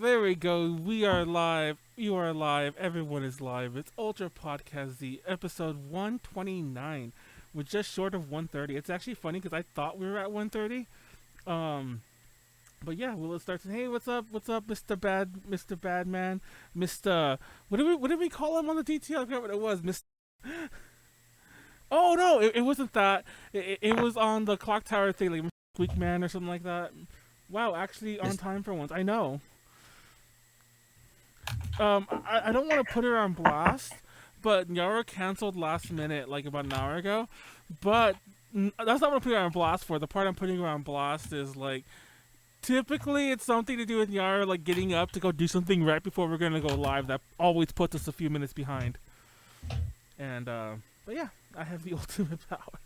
There we go. We are live. You are live. Everyone is live. It's Ultra Podcast Z, episode 129. We're just short of 130. It's actually funny because I thought we were at 130. Um, but yeah, well, let's start. Hey, what's up? What's up, Mr. Badman, Mr. What did we call him on the DTL? I forgot what it was, Mr. Oh no, it wasn't that. It was on the clock tower thing, like Weak Man or something like that. Wow, actually on time for once. I know. I don't want to put her on blast, but Nyaru canceled last minute, like about an hour ago. But that's not what I'm putting her on blast for. The part I'm putting her on blast is like typically it's something to do with Nyaru like getting up to go do something right before we're gonna go live. That always puts us a few minutes behind. And but yeah, I have the ultimate power.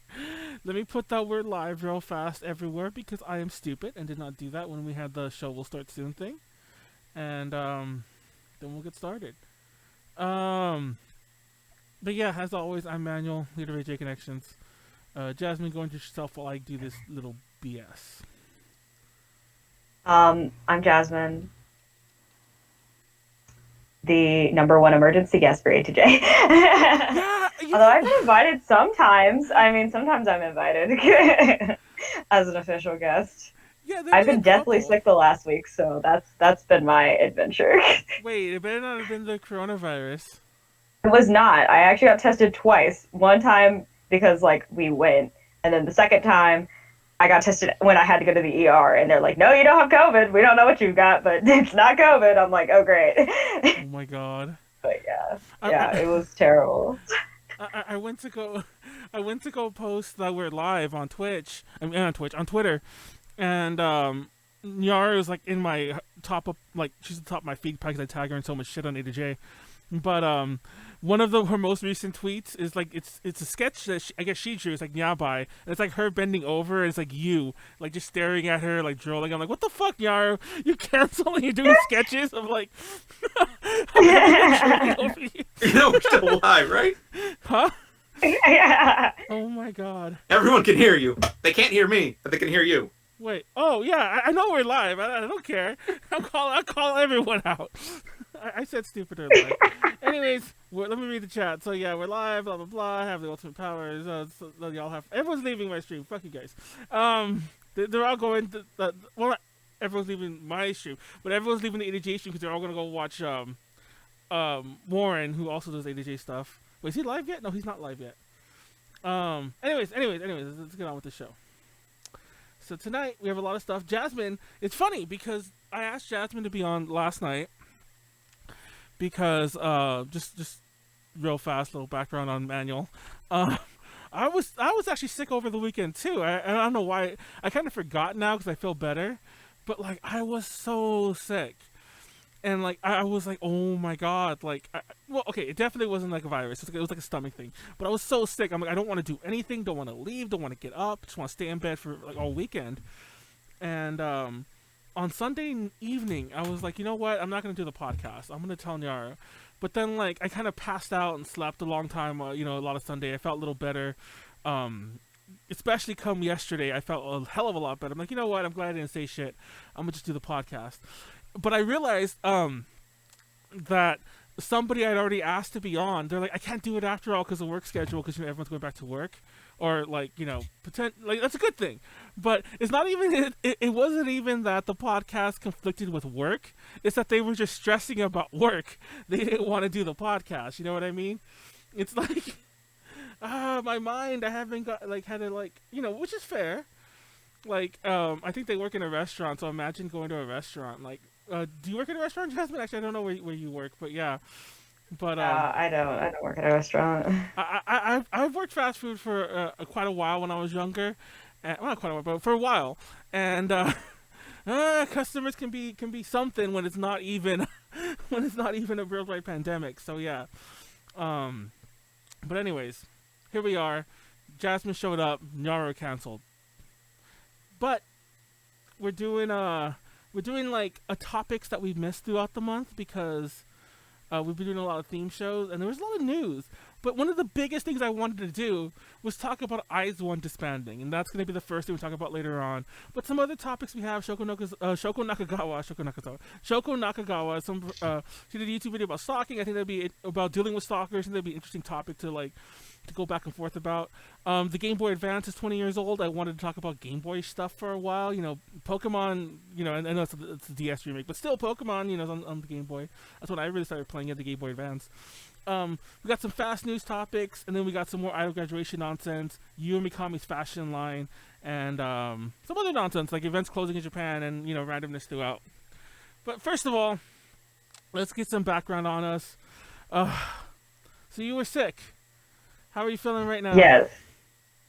Let me put that word live real fast everywhere because I am stupid and did not do that when we had the show will start soon thing. And then we'll get started. But yeah, as always, I'm Manuel, leader of AJ Connections. Jasmine, go into yourself while I do this little BS. I'm Jasmine, the number one emergency guest for A to J. Yeah, Although I've been invited sometimes. I mean, sometimes I'm invited as an official guest. yeah, there've I've been a been deathly couple. sick the last week, so that's been my adventure. Wait, it better not have been the coronavirus. It was not. I actually got tested twice. One time because like we went, and then the second time I got tested when I had to go to the ER, and they're like, "No, you don't have COVID. We don't know what you've got, but it's not COVID." I'm like, "Oh, great." Oh my god. But yeah, I, yeah, it was terrible. I went to go, I went to go post that we're live on Twitch. I mean, on Twitch, on Twitter, and Nyara is like in my top up, like she's the top of my feed because I tag her in so much shit on A to J. But one of her most recent tweets is like it's a sketch that I guess she drew. It's like Nyabai, and it's like her bending over. And it's like you, like just staring at her, like drooling. I'm like, what the fuck, Nyaru? You cancel and you're doing sketches of like of everyone drooling over you, You know we're still live, right? huh? Yeah. Oh my god. Everyone can hear you. They can't hear me, but they can hear you. Wait. Oh yeah, I know we're live. I don't care. I call everyone out. I said stupid earlier. Anyways, let me read the chat. So yeah, we're live. Blah blah blah. I have the ultimate powers. So y'all have. Everyone's leaving my stream. Fuck you guys. They're all going. Well, not everyone's leaving my stream, but everyone's leaving the ADJ stream because they're all gonna go watch Warren, who also does ADJ stuff. Wait, is he live yet? No, he's not live yet. Anyways, let's get on with the show. So tonight we have a lot of stuff. Jasmine, it's funny because I asked Jasmine to be on last night because just real fast little background on Manuel. Uh, I was actually sick over the weekend too. I don't know why. I kind of forgot now because I feel better, but like I was so sick. And like I was like, oh my god, like, well, okay, it definitely wasn't like a virus. It was like a stomach thing. But I was so sick. I'm like, I don't want to do anything. Don't want to leave. Don't want to get up. Just want to stay in bed for like all weekend. And on Sunday evening, I was like, you know what? I'm not gonna do the podcast. I'm gonna tell Nyara. But then like I kind of passed out and slept a long time. You know, a lot of Sunday. I felt a little better. Especially come yesterday, I felt a hell of a lot better. I'm like, you know what? I'm glad I didn't say shit. I'm gonna just do the podcast. But I realized that somebody I'd already asked to be on, they're like, I can't do it after all because of work schedule because everyone's going back to work, or like like that's a good thing. But it's not even it wasn't even that the podcast conflicted with work. It's that they were just stressing about work. They didn't want to do the podcast. You know what I mean? It's like my mind. I haven't got like had to like which is fair. Like I think they work in a restaurant, so imagine going to a restaurant like. Do you work in a restaurant, Jasmine? Actually, I don't know where you work, but yeah. But I don't work at a restaurant. I've worked fast food for quite a while when I was younger, well, not quite a while, but for a while. And customers can be something when it's not even when it's not even a worldwide pandemic. So yeah. But anyways, here we are. Jasmine showed up. Nyaru canceled. But we're doing like a topics that we've missed throughout the month because we've been doing a lot of theme shows and there was a lot of news. But one of the biggest things I wanted to do was talk about IZONE disbanding, and that's going to be the first thing we talk about later on. But some other topics we have: Shoko Nakagawa. She did a YouTube video about stalking. I think that'd be about dealing with stalkers, and that'd be an interesting topic to go back and forth about. The Gameboy Advance is 20 years old. I wanted to talk about Game Boy stuff for a while. Pokemon. I know it's a DS remake, but still Pokemon. On the Game Boy. That's when I really started playing at the Game Boy Advance. We got some fast news topics, and then we got some more idol graduation nonsense, Yua Mikami's fashion line, and some other nonsense like events closing in Japan and randomness throughout. But first of all, let's get some background on us. So you were sick. How are you feeling right now? Yes,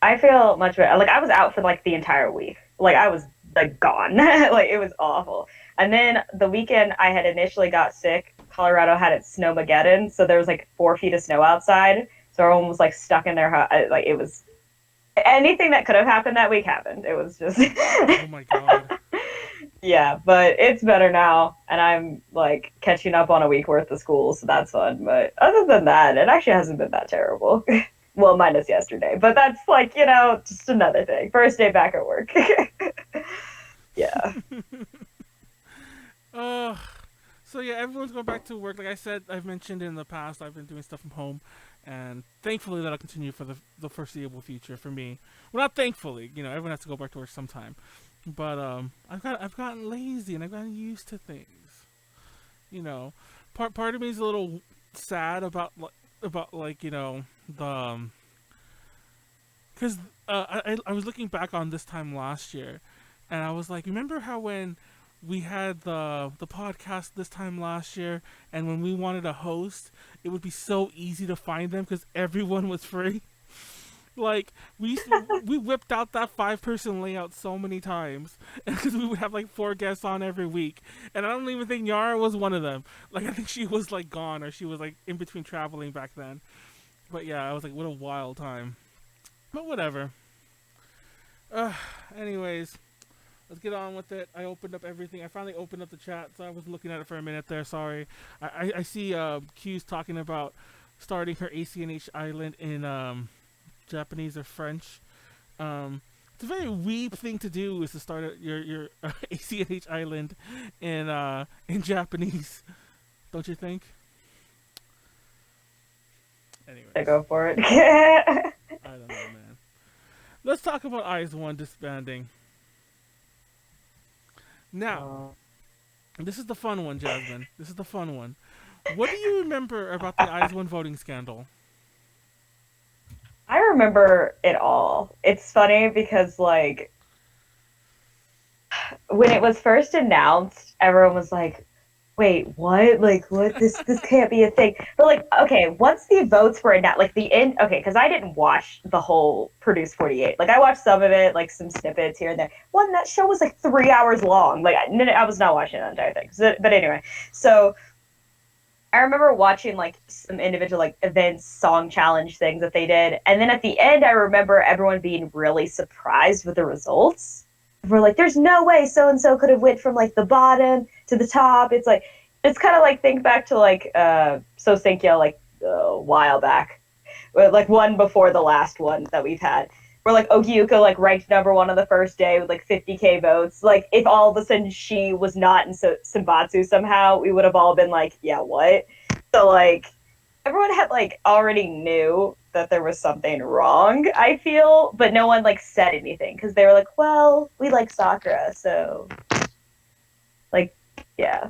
I feel much better. I was out for the entire week. I was gone. It was awful. And then the weekend I had initially got sick. Colorado had its snowmageddon, so there was 4 feet of snow outside. So everyone was stuck in their house. It was anything that could have happened that week happened. It was just. Oh my god. Yeah, but it's better now, and I'm catching up on a week worth of school, so that's fun. But other than that, it actually hasn't been that terrible. Well, minus yesterday, but that's just another thing. First day back at work. Yeah. So yeah, everyone's going back to work. Like I said, I've mentioned in the past, I've been doing stuff from home, and thankfully that'll continue for the foreseeable future for me. Well, not thankfully, everyone has to go back to work sometime. But I've gotten lazy and I've gotten used to things. Part of me is a little sad about because I was looking back on this time last year, and I was like, remember how when we had the podcast this time last year, and when we wanted a host, it would be so easy to find them because everyone was free. We whipped out that 5-person layout so many times because we would have 4 guests on every week, and I don't even think Nyaru was one of them. I think she was gone, or she was in between traveling back then. But yeah, I was what a wild time. But whatever. Anyways, let's get on with it. I opened up everything. I finally opened up the chat, so I was looking at it for a minute there. Sorry. I see Q's talking about starting her ACNH island in Japanese or French. It's a very weeb thing to do, is to start your ACNH island in Japanese. Don't you think? Anyways. I go for it. I don't know, man. Let's talk about IZONE disbanding. Now, this is the fun one, Jasmine. This is the fun one. What do you remember about the IZONE voting scandal? I remember it all. It's funny because when it was first announced, everyone was like, wait, what? What? This can't be a thing. But okay, once the votes were announced, the end. Okay, because I didn't watch the whole Produce 48. I watched some of it, some snippets here and there. That show was 3 hours long. I was not watching the entire thing. But anyway, so I remember watching some individual events, song challenge things that they did, and then at the end, I remember everyone being really surprised with the results. We're there's no way so and so could have went from the bottom to the top. It's it's kind of think back to So Senkyo a while back, one before the last one that we've had. Where Ogiyuka ranked #1 on the first day with 50K votes. If all of a sudden she was not in Senbatsu somehow, we would have all been yeah, what? So everyone had already knew that there was something wrong, I feel, but no one said anything because they were well, we like Sakura, so yeah.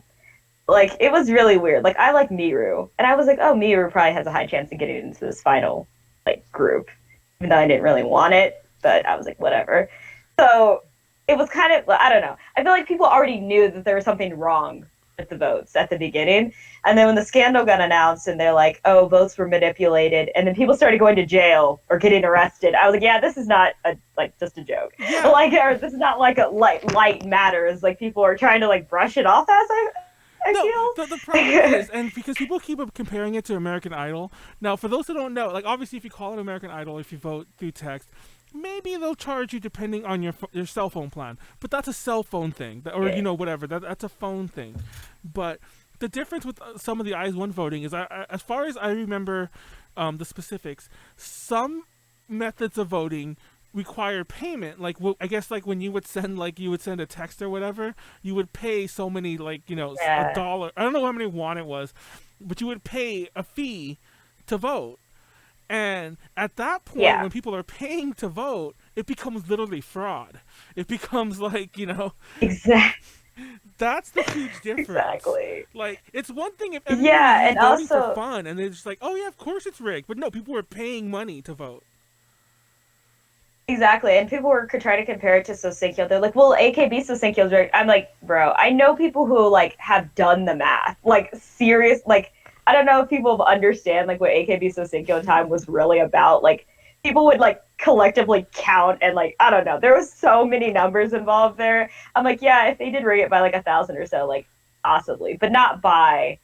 It was really weird. I like Miru, and I was oh, Miru probably has a high chance of getting into this final group. Even though I didn't really want it, but I was whatever. So it was kind of, I don't know. I feel people already knew that there was something wrong with the votes at the beginning. And then when the scandal got announced and they're oh, votes were manipulated, and then people started going to jail or getting arrested, I was yeah, this is not just a joke. Yeah. Or this is not a light matters. People are trying to brush it off as I feel. The problem is, and because people keep comparing it to American Idol. Now, for those who don't know, obviously, if you call it American Idol, if you vote through text, maybe they'll charge you depending on your cell phone plan. But that's a cell phone thing, or whatever. That's a phone thing. But the difference with some of the IZONE voting is, as far as I remember, the specifics. Some methods of voting require payment. Like, I guess, like when you would send a text or whatever, you would pay so many, like, Yeah. $1. I don't know how many won it was, but you would pay a fee to vote. And at that point, Yeah. when people are paying to vote, it becomes literally fraud. It becomes like, Exactly. that's the huge difference. Exactly. Like, it's one thing if everybody Yeah, was and voting for also fun, and they're just like, oh yeah, of course it's rigged. But no, people were paying money to vote. exactly, and people were trying to compare it to Sosenkyo. They're like, "Well, AKB Sosenkyo's rigged." I'm like, bro, I know people who like have done the math, like serious. Like, I don't know if people understand like what AKB Sosenkyo time was really about. Like, people would like collectively count and like I don't know. There was so many numbers involved there. I'm like, yeah, if they did rig it by like 1,000 or so, like possibly, but not by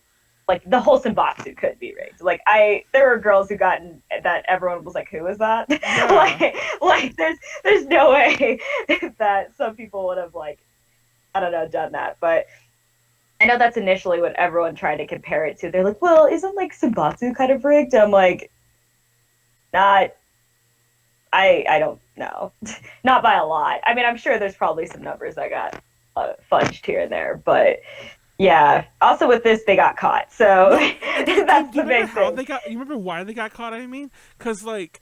like the whole Senbatsu could be rigged. Like there were girls who gotten that everyone was like, who is that? Yeah. like there's no way that some people would have like I don't know done that. But I know that's initially what everyone tried to compare it to. They're like, well, isn't like Senbatsu kind of rigged? I'm like, not. I don't know, not by a lot. I mean, I'm sure there's probably some numbers that got fudged here and there, but yeah. Also with this, they got caught, so that's Do you the remember big how thing. they got? You remember why they got caught? I mean, because like,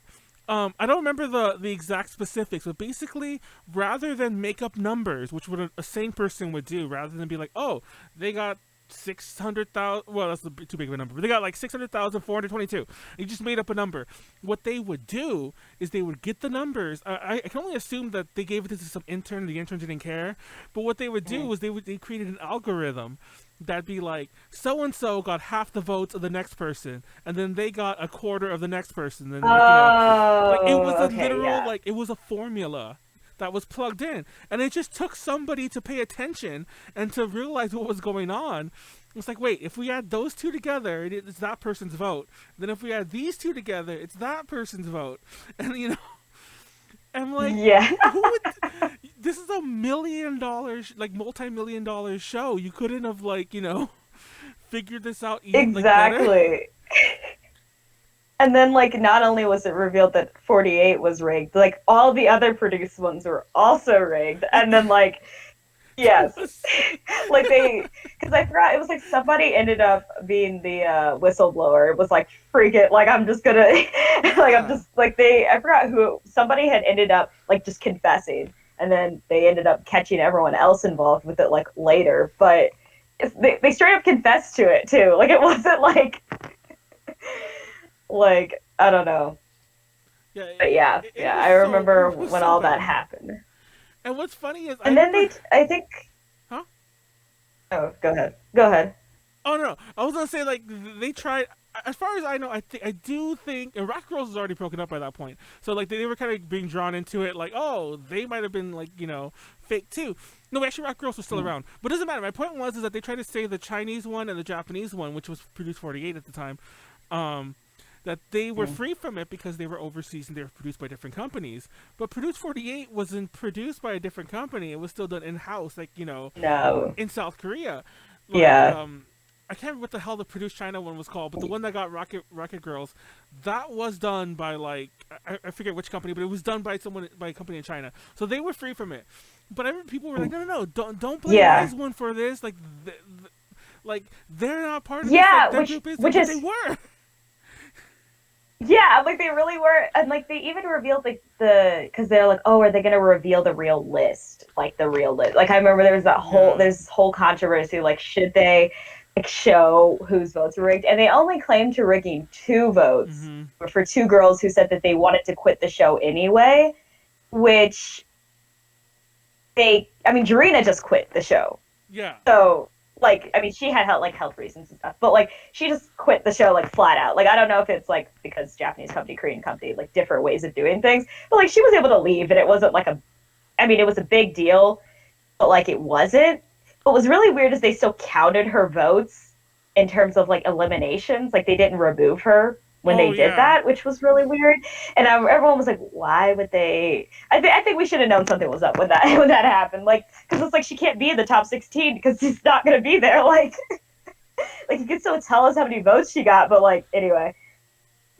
I don't remember the exact specifics, but basically, rather than make up numbers, which would a sane person would do, rather than be like, oh, they got 600,000. Well, that's too big of a number. But they got like 600,422. You just made up a number. What they would do is they would get the numbers. I can only assume that they gave it to some intern. The intern didn't care. But what they would do was they created an algorithm that'd be like so and so got half the votes of the next person, and then they got a quarter of the next person. Then like it was a Okay, literal yeah. like it was a formula that was plugged in, and it just took somebody to pay attention and to realize what was going on. It's like, wait, if we add those two together, it's that person's vote. Then if we add these two together, it's that person's vote. And I'm like, Yeah. who would? This is $1 million, like multi-million-dollar show. You couldn't have like figured this out even like better. Exactly. And then, like, not only was it revealed that 48 was rigged, like, all the other produced ones were also rigged. And then, like, yes. Like, because I forgot, it was like somebody ended up being the whistleblower. It was like, freak it, like, I'm just gonna, like, I'm just, like, I forgot who, somebody had ended up, like, just confessing. And then they ended up catching everyone else involved with it, like, later. But they straight up confessed to it, too. Like, it wasn't like. Like, I don't know. Yeah, But yeah, it yeah, was I remember it was when so all that bad. happened. And what's funny is, And then I think. Huh? Oh, go ahead. Go ahead. Oh no, I was gonna say like they tried. As far as I know, I do think Rock Girls was already broken up by that point. So like they were kind of being drawn into it. Like, oh, they might have been like fake too. No, actually, Rock Girls was still around. But it doesn't matter. My point was is that they tried to say the Chinese one and the Japanese one, which was produced 48 at the time. That they were free from it because they were overseas and they were produced by different companies. But Produce 48 wasn't produced by a different company. It was still done in-house, like, No. in South Korea. Like, Yeah. I can't remember what the hell the Produce China one was called, but the one that got Rocket Girls, that was done by, like, I forget which company, but it was done by a company in China. So they were free from it. But people were like, no, don't blame Yeah. IZONE for this. Like, like they're not part of Yeah, this. Like, their group is, which but is. they were. Yeah, like they really were, and like they even revealed like because they're like, oh, are they gonna reveal the real list, like the real list? Like I remember there's this whole controversy, like should they like show whose votes were rigged, and they only claimed to rigging 2 votes for 2 girls who said that they wanted to quit the show anyway, which I mean, Jarena just quit the show, Yeah. so. Like, I mean, she had health reasons and stuff, but like, she just quit the show like flat out. Like, I don't know if it's like because Japanese company, Korean company, like different ways of doing things, but like, she was able to leave, and it wasn't like I mean, it was a big deal, but like, it wasn't. What was really weird is they still counted her votes in terms of like eliminations. Like, they didn't remove her when they did that, which was really weird. And everyone was like, "Why would they?" I think we should have known something was up when that happened. Like, because it's like she can't be in the top 16 because she's not gonna be there. Like, like you can still tell us how many votes she got, but like anyway.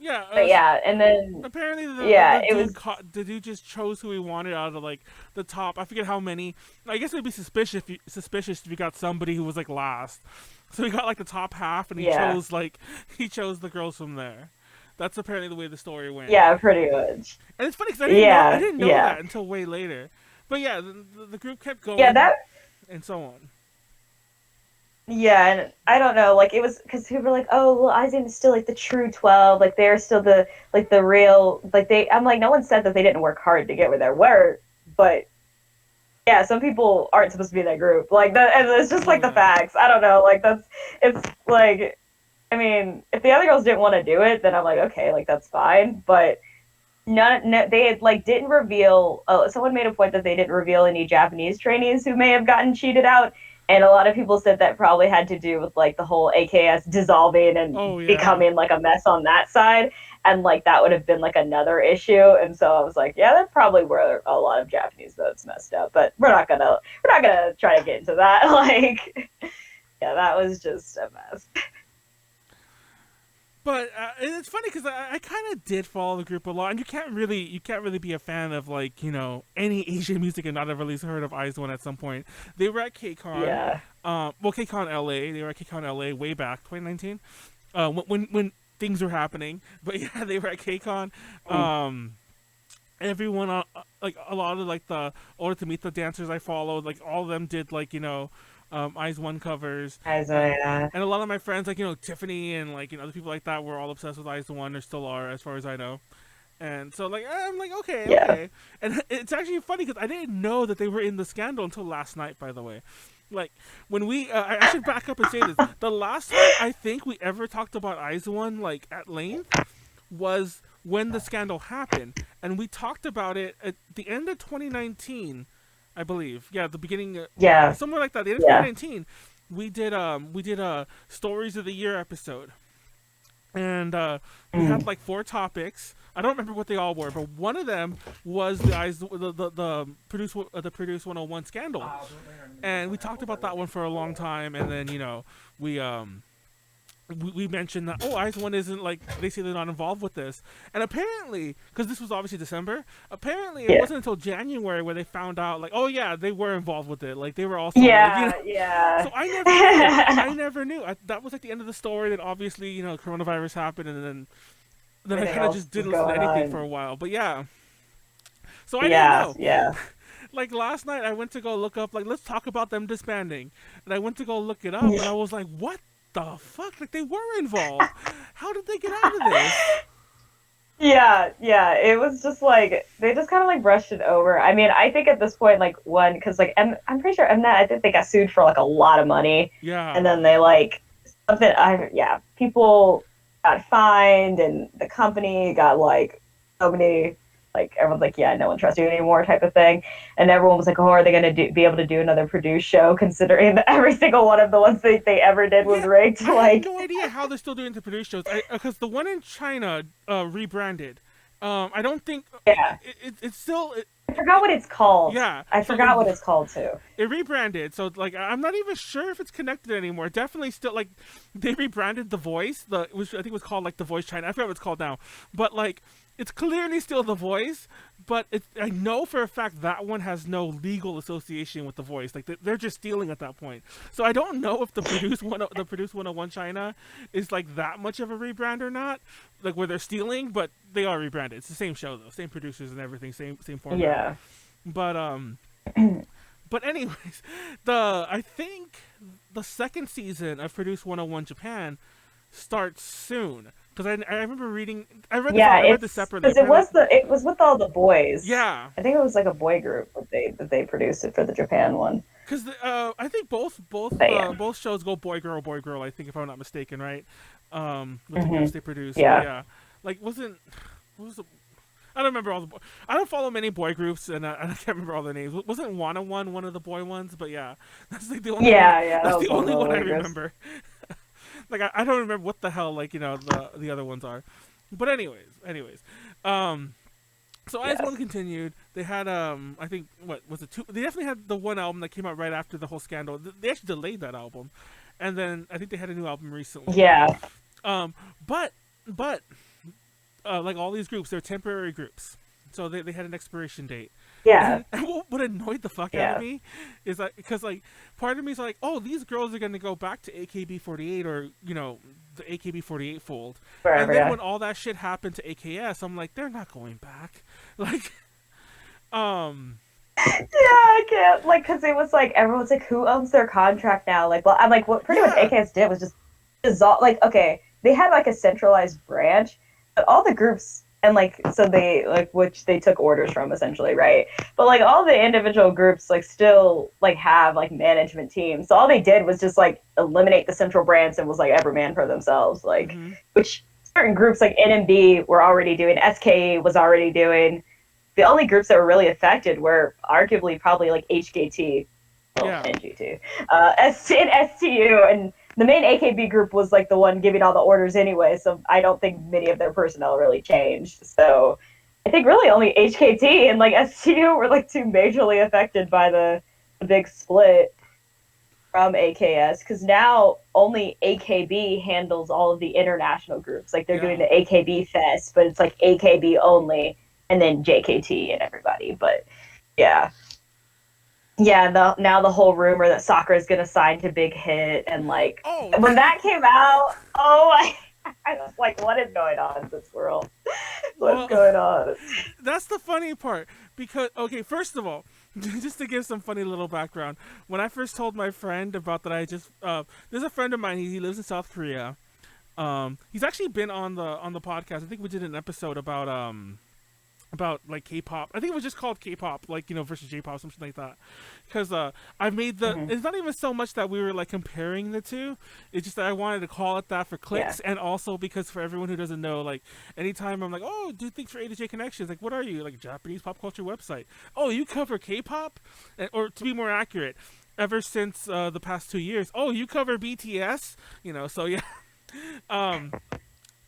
Yeah, But yeah, and then apparently yeah, it was the dude just chose who he wanted out of like the top. I forget how many. I guess it'd be suspicious if you got somebody who was like last. So he got like the top half, and yeah, he chose the girls from there. That's apparently the way the story went. yeah, pretty much. And it's funny because I Yeah, didn't know yeah, that until way later. But yeah, the group kept yeah. going That and so on. Yeah, and I don't know, like it was because people were like, "Oh, well, IZONE is still like the true 12, like they're still the real like they." I'm like, no one said that they didn't work hard to get where they were, but yeah, some people aren't supposed to be in that group, like that, and it's just like the facts. I don't know, like it's like, I mean, if the other girls didn't want to do it, then I'm like, okay, like that's fine, but. They had like didn't reveal. Someone made a point that they didn't reveal any Japanese trainees who may have gotten cheated out, and a lot of people said that probably had to do with like the whole AKS dissolving Oh and yeah. becoming like a mess on that side, and like that would have been like another issue. And so I was like, yeah, that probably where a lot of Japanese votes messed up. But we're not gonna try to get into that. Like, yeah, that was just a mess. But it's funny because I kind of did follow the group a lot, and you can't really be a fan of like any Asian music and not have at least heard of IZONE at some point. They were at KCON, Yeah. well KCON LA. They were at KCON LA way back 2019, when things were happening. But yeah, they were at KCON. Everyone like a lot of like the Order to Meet the dancers I followed, like all of them did like IZONE covers. Yeah. And a lot of my friends, like, Tiffany and, like, other people like that were all obsessed with IZONE, or still are, as far as I know. And so, like, I'm like, okay, Yeah. okay. And it's actually funny because I didn't know that they were in the scandal until last night, by the way. Like, when we, I should back up and say this. The last time I think we ever talked about IZONE, like, at length, was when the scandal happened. And we talked about it at the end of 2019, I believe. Yeah, the beginning. Yeah. Somewhere like that. The end of 2019, we did a Stories of the Year episode, and we had like 4 topics. I don't remember what they all were, but one of them was the Produce 101 scandal, and we talked about that one for a long time. And then we mentioned that IZONE isn't, like, they say they're not involved with this, and apparently, because this was obviously December, apparently it wasn't until January where they found out, like, oh yeah, they were involved with it, like they were also Yeah. So I never knew. That was like the end of the story. Then obviously coronavirus happened, and then I kind of just didn't listen to anything for a while. But yeah, so I didn't know. Yeah. Like last night, I went to go look up, like, let's talk about them disbanding, and I went to go look it up, and I was like, what the fuck? Like, they were involved. How did they get out of this? Yeah, it was just like they just kind of like brushed it over. I mean, I think at this point, like because like I'm pretty sure Mnet, I think they got sued for like a lot of money. Yeah. And then they like something. People got fined, and the company got like so many. Like everyone's like, yeah, no one trusts you anymore, type of thing. And everyone was like, oh, are they going to be able to do another Produce show, considering that every single one of the ones that they ever did was rigged? I have no idea how they're still doing the Produce shows, because the one in China rebranded. I don't think. Yeah. It's still. I forgot what it's called. Yeah. I forgot what it's called too. It rebranded, so like I'm not even sure if it's connected anymore. Definitely still, like, they rebranded The Voice. I think it was called like The Voice China. I forgot what it's called now, but like it's clearly still The Voice. But I know for a fact that one has no legal association with The Voice. Like they're just stealing at that point. So I don't know if the Produce 101 China is like that much of a rebrand or not. Like where they're stealing, but they are rebranded. It's the same show though, same producers and everything, same format. Yeah. But anyways, I think the second season of Produce 101 Japan starts soon, because I remember reading. I read this separately. Because it was with all the boys. Yeah. I think it was like a boy group that they produced it for the Japan one. Because I think both shows go boy girl. I think, if I'm not mistaken, right? With the groups they produce. Yeah. Like what was the? I don't remember I don't follow many boy groups, and I can't remember all their names. Wasn't Wanna one of the boy ones? But yeah, that's like the only. That's the only one I remember. Like I don't remember what the hell the other ones are. But anyways, so as one continued, they had I think what was it 2? They definitely had the one album that came out right after the whole scandal. They actually delayed that album, and then I think they had a new album recently. Yeah. But like all these groups, they're temporary groups, so they had an expiration date. Yeah. And what annoyed the fuck out of me is that because like part of me is like, oh, these girls are gonna go back to AKB48 or the AKB48 fold, Forever, and then when all that shit happened to AKS, I'm like, they're not going back. Like, Yeah, I can't, like, because it was like everyone's like, who owns their contract now? Like, well, I'm like, what pretty much AKS did was just dissolve. Like, okay, they had like a centralized branch, but all the groups. And, like, so they, like, which they took orders from, essentially, right? But, like, all the individual groups, like, still, like, have, like, management teams. So all they did was just, like, eliminate the central branch and was, like, every man for themselves. Like, which certain groups, like, NMB were already doing, SKE was already doing. The only groups that were really affected were arguably probably, like, HKT, NGT, ST and STU, and the main AKB group was like the one giving all the orders anyway, so I don't think many of their personnel really changed. So I think really only HKT and like STU were like two majorly affected by the big split from AKS, because now only AKB handles all of the international groups. Like they're doing the AKB Fest, but it's like AKB only, and then JKT and everybody. But yeah. Yeah, now the whole rumor that Sakura is gonna sign to Big Hit, and like when that came out, I was like, what is going on in this world? What's going on? That's the funny part, because okay, first of all, just to give some funny little background, when I first told my friend about that, I just there's a friend of mine. He lives in South Korea. He's actually been on the podcast. I think we did an episode about like K-pop. I think it was just called K-pop, like versus J-pop, something like that. Because I made it's not even so much that we were like comparing the two. It's just that I wanted to call it that for clicks, and also because for everyone who doesn't know, like anytime I'm like, oh, do things for A to J Connections, like what are you, like a Japanese pop culture website? Oh, you cover K-pop, or to be more accurate, ever since the past 2 years. Oh, you cover BTS, So yeah.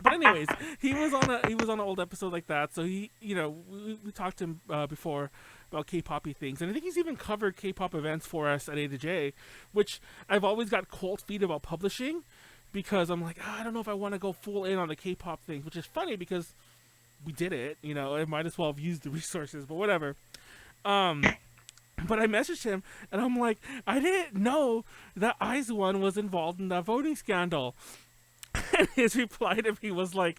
But anyways, he was on an old episode like that, so he, we talked to him before about K-poppy things, and I think he's even covered K-pop events for us at A to J, which I've always got cold feet about publishing, because I'm like, I don't know if I want to go full in on the K-pop thing, which is funny because we did it, I might as well have used the resources, but whatever. But I messaged him, and I'm like, I didn't know that IZONE was involved in that voting scandal. And his reply to me was like,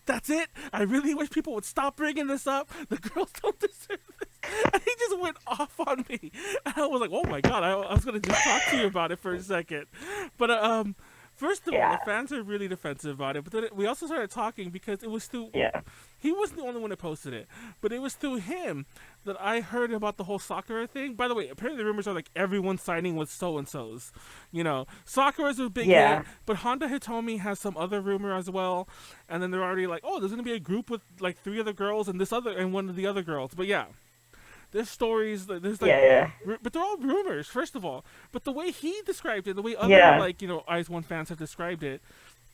that's it. I really wish people would stop bringing this up. The girls don't deserve this. And he just went off on me. And I was like, oh my God, I was going to just talk to you about it for a second. But first of all, the fans are really defensive about it. But then we also started talking because it was through... He wasn't the only one that posted it. But it was through him that I heard about the whole Sakura thing. By the way, apparently the rumors are like everyone signing with so-and-sos. Sakura's a big hit. But Honda Hitomi has some other rumor as well. And then they're already like, oh, there's going to be a group with like 3 other girls and one of the other girls. But yeah. There's stories, there's like, but they're all rumors, first of all. But the way he described it, the way other, like, IZONE fans have described it,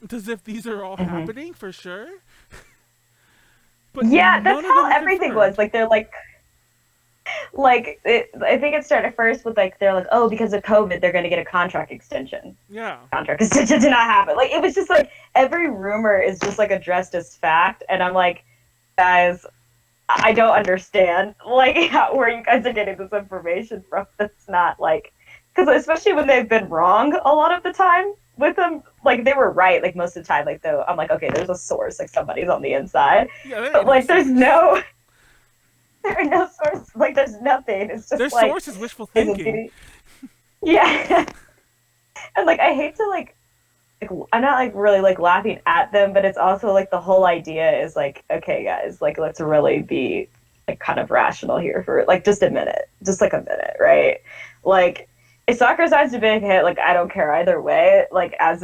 it's as if these are all happening for sure. But that's how everything was. Like, they're like, I think it started first with, like, they're like, oh, because of COVID, they're going to get a contract extension. Yeah. Contract extension did not happen. Like, it was just, like, every rumor is just, like, addressed as fact. And I'm like, guys... I don't understand, like, where you guys are getting this information from. That's not, like... Because especially when they've been wrong a lot of the time with them, like, they were right, like, most of the time. Like, though, I'm like, okay, there's a source. Like, somebody's on the inside. Yeah, but, like, there's no... There are no source. Like, there's nothing. It's just, their like... source is wishful thinking. Yeah. And, like, I hate to, like... I'm not like really like laughing at them, but it's also like the whole idea is like, okay, guys, like let's really be like kind of rational here for like just a minute, right? Like if Sakura signs a big hit, like I don't care either way. Like I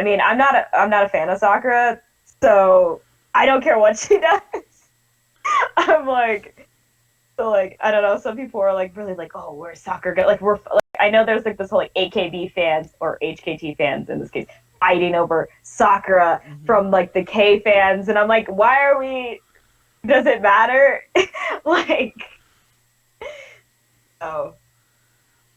mean, I'm not a fan of Sakura, so I don't care what she does. I'm like, so like I don't know. Some people are like really like, oh, where's Sakura go? Like I know there's like this whole like AKB fans or HKT fans in this case fighting over Sakura from like the K fans, and I'm like, why are we? Does it matter? Like, oh,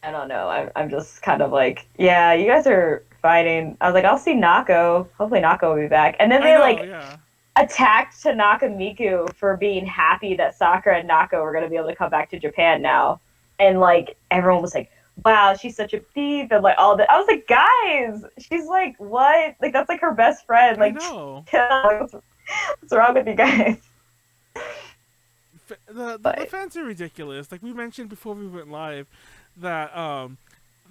I don't know. I'm just kind of like, yeah, you guys are fighting. I was like, I'll see Nako. Hopefully Nako will be back. And then I they know, like yeah. attacked Tanaka Miku for being happy that Sakura and Nako were gonna be able to come back to Japan now. And like everyone was like, wow, she's such a thief and like all that. I was like, guys, she's like, what? Like that's like her best friend. I Like, know. what's wrong with you guys? The fans are ridiculous. Like we mentioned before we went live, that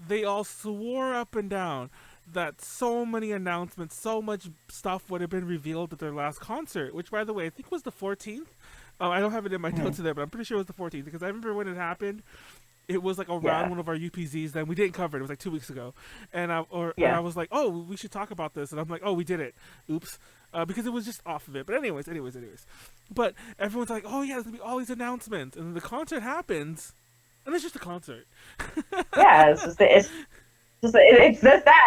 they all swore up and down that so many announcements, so much stuff would have been revealed at their last concert, which by the way I think was the 14th. I don't have it in my notes there, but I'm pretty sure it was the 14th because I remember when it happened. It was like around one of our UPZs. Then we didn't cover it. It was like 2 weeks ago, and I was like, "Oh, we should talk about this." And I'm like, "Oh, we did it. Oops," because it was just off of it. But anyways. But everyone's like, "Oh yeah, there's gonna be all these announcements," and then the concert happens, and it's just a concert. Yeah, it's just that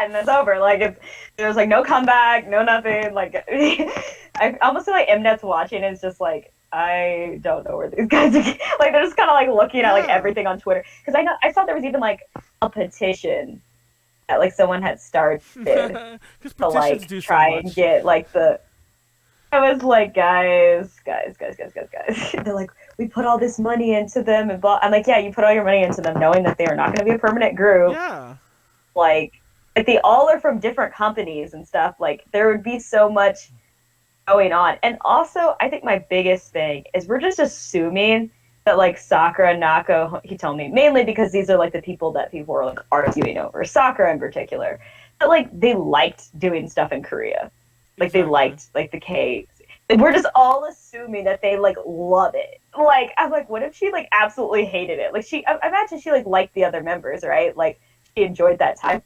and it's over. Like there's like no comeback, no nothing. Like I almost feel like Mnet's watching and it's just like I don't know where these guys are. Like they're just kind of like looking at like everything on Twitter because I saw there was even like a petition that like someone had started to like try and get like the. I was like, guys. They're like, we put all this money into them and blah. I'm like, yeah, you put all your money into them knowing that they are not going to be a permanent group. Yeah. Like they all are from different companies and stuff. Like there would be so much going on. And also, I think my biggest thing is we're just assuming that like Sakura and Nako, he told me, mainly because these are like the people that people were like arguing over, Sakura in particular, that like they liked doing stuff in Korea. Like they liked like the K. We're just all assuming that they like love it. Like I'm like, what if she like absolutely hated it? Like I imagine she like liked the other members, right? Like she enjoyed that time.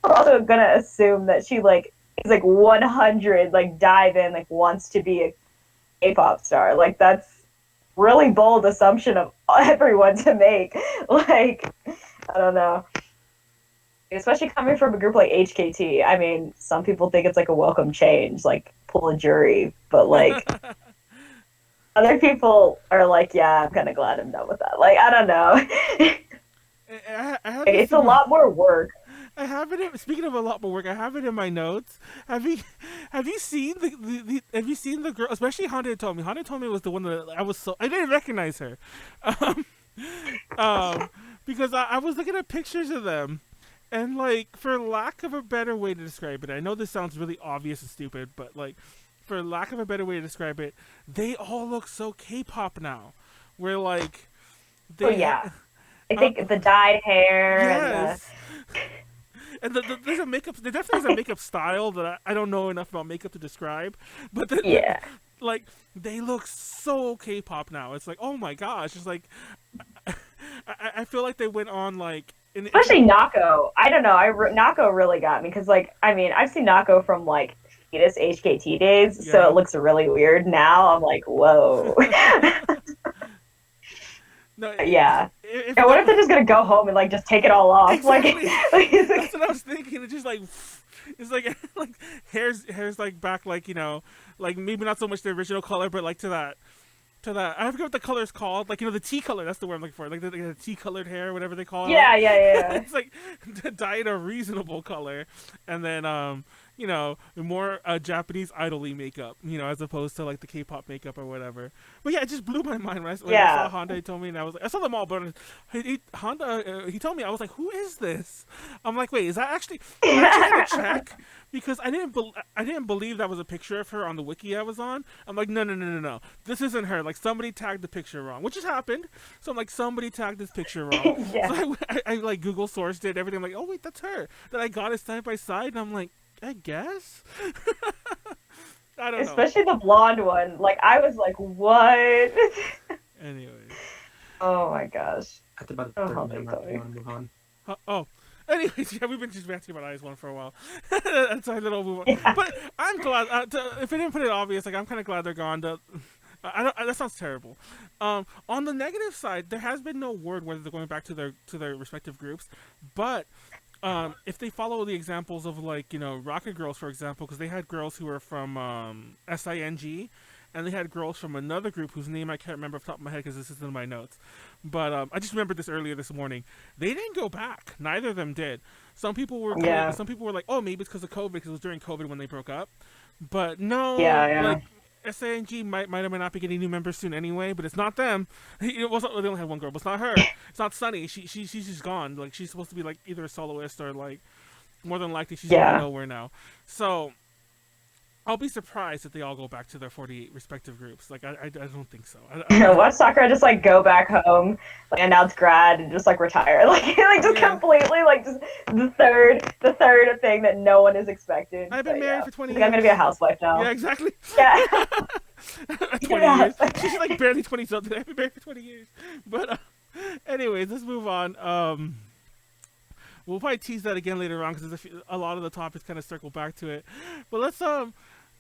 I'm also gonna assume that she like is like 100 like dive in like wants to be a K-pop star. Like that's really bold assumption of everyone to make. Like I don't know. Especially coming from a group like HKT. I mean, some people think it's like a welcome change, like pull a jury, but like other people are like, yeah, I'm kind of glad I'm done with that. Like, I don't know. It's a lot more work. I have it. Speaking of a lot more work, I have it in my notes. Have you seen the girl? Especially Honda told me. Honda told me was the one that I didn't recognize her, because I was looking at pictures of them. And, like, for lack of a better way to describe it, I know this sounds really obvious and stupid, but, like, for lack of a better way to describe it, they all look so K-pop now. Where, like, they... I think the dyed hair yes. And there's a makeup... There definitely is a makeup style that I don't know enough about makeup to describe. But, like, they look so K-pop now. It's like, oh my gosh. It's like... I feel like they went on, like... Especially Nako. I don't know. Nako really got me because, like, I mean, I've seen Nako from like fetus HKT days, so it looks really weird now. I'm like, whoa. No, yeah. What if they're just gonna go home and like just take it all off? Exactly. Like that's what I was thinking. It's just like it's like hair's like back, like, you know, like maybe not so much the original color, but like to that. I forget what the color's called. Like, you know, the tea color. That's the word I'm looking for. Like the tea-colored hair, whatever they call it. Yeah. It's like dyed a reasonable color, and then you know, more Japanese idol-y makeup. You know, as opposed to like the K-pop makeup or whatever. But yeah, it just blew my mind when I saw Honda. He told me, and I was like, I saw them all, but Honda. He told me, I was like, who is this? I'm like, wait, is that actually? I'm actually gonna check. Because I didn't believe that was a picture of her on the wiki I was on. I'm like, no. This isn't her. Like, somebody tagged the picture wrong, which has happened. So I'm like, somebody tagged this picture wrong. So I like Google sourced it, everything. I'm like, oh wait, that's her. Then I got it side by side, and I'm like, I guess. I don't know. Especially the blonde one. Like, I was like, what? Anyways. Oh my gosh. At about the 30-minute mark, you want to move on? Anyways, yeah, we've been just ranting about IZONE for a while. That's why we'll move on. Yeah. But I'm glad, if I didn't put it obvious, like, I'm kind of glad they're gone. That sounds terrible. On the negative side, there has been no word whether they're going back to their respective groups. But if they follow the examples of, like, you know, Rocket Girls, for example, because they had girls who were from SING, and they had girls from another group whose name I can't remember off the top of my head because this isn't in my notes. But I just remembered this earlier this morning. They didn't go back. Neither of them did. Some people were like, oh, maybe it's because of COVID, because it was during COVID when they broke up. But no, like SANG might or might not be getting new members soon anyway, but it's not them. It wasn't. They only had one girl, but it's not her. It's not Sunny. She's just gone. Like, she's supposed to be like either a soloist or like more than likely she's going nowhere now. So I'll be surprised if they all go back to their 48 respective groups. Like, I don't think so. Watch Sakura just like go back home, like announce grad, and just like retire, like just completely like just the third thing that no one is expecting. I've been married for 20 years. I'm gonna be a housewife now. Yeah, exactly. Yeah. 20 years. She's like barely 20 something. I've been married for 20 years. But anyways, let's move on. We'll probably tease that again later on because a lot of the topics kind of circle back to it. But let's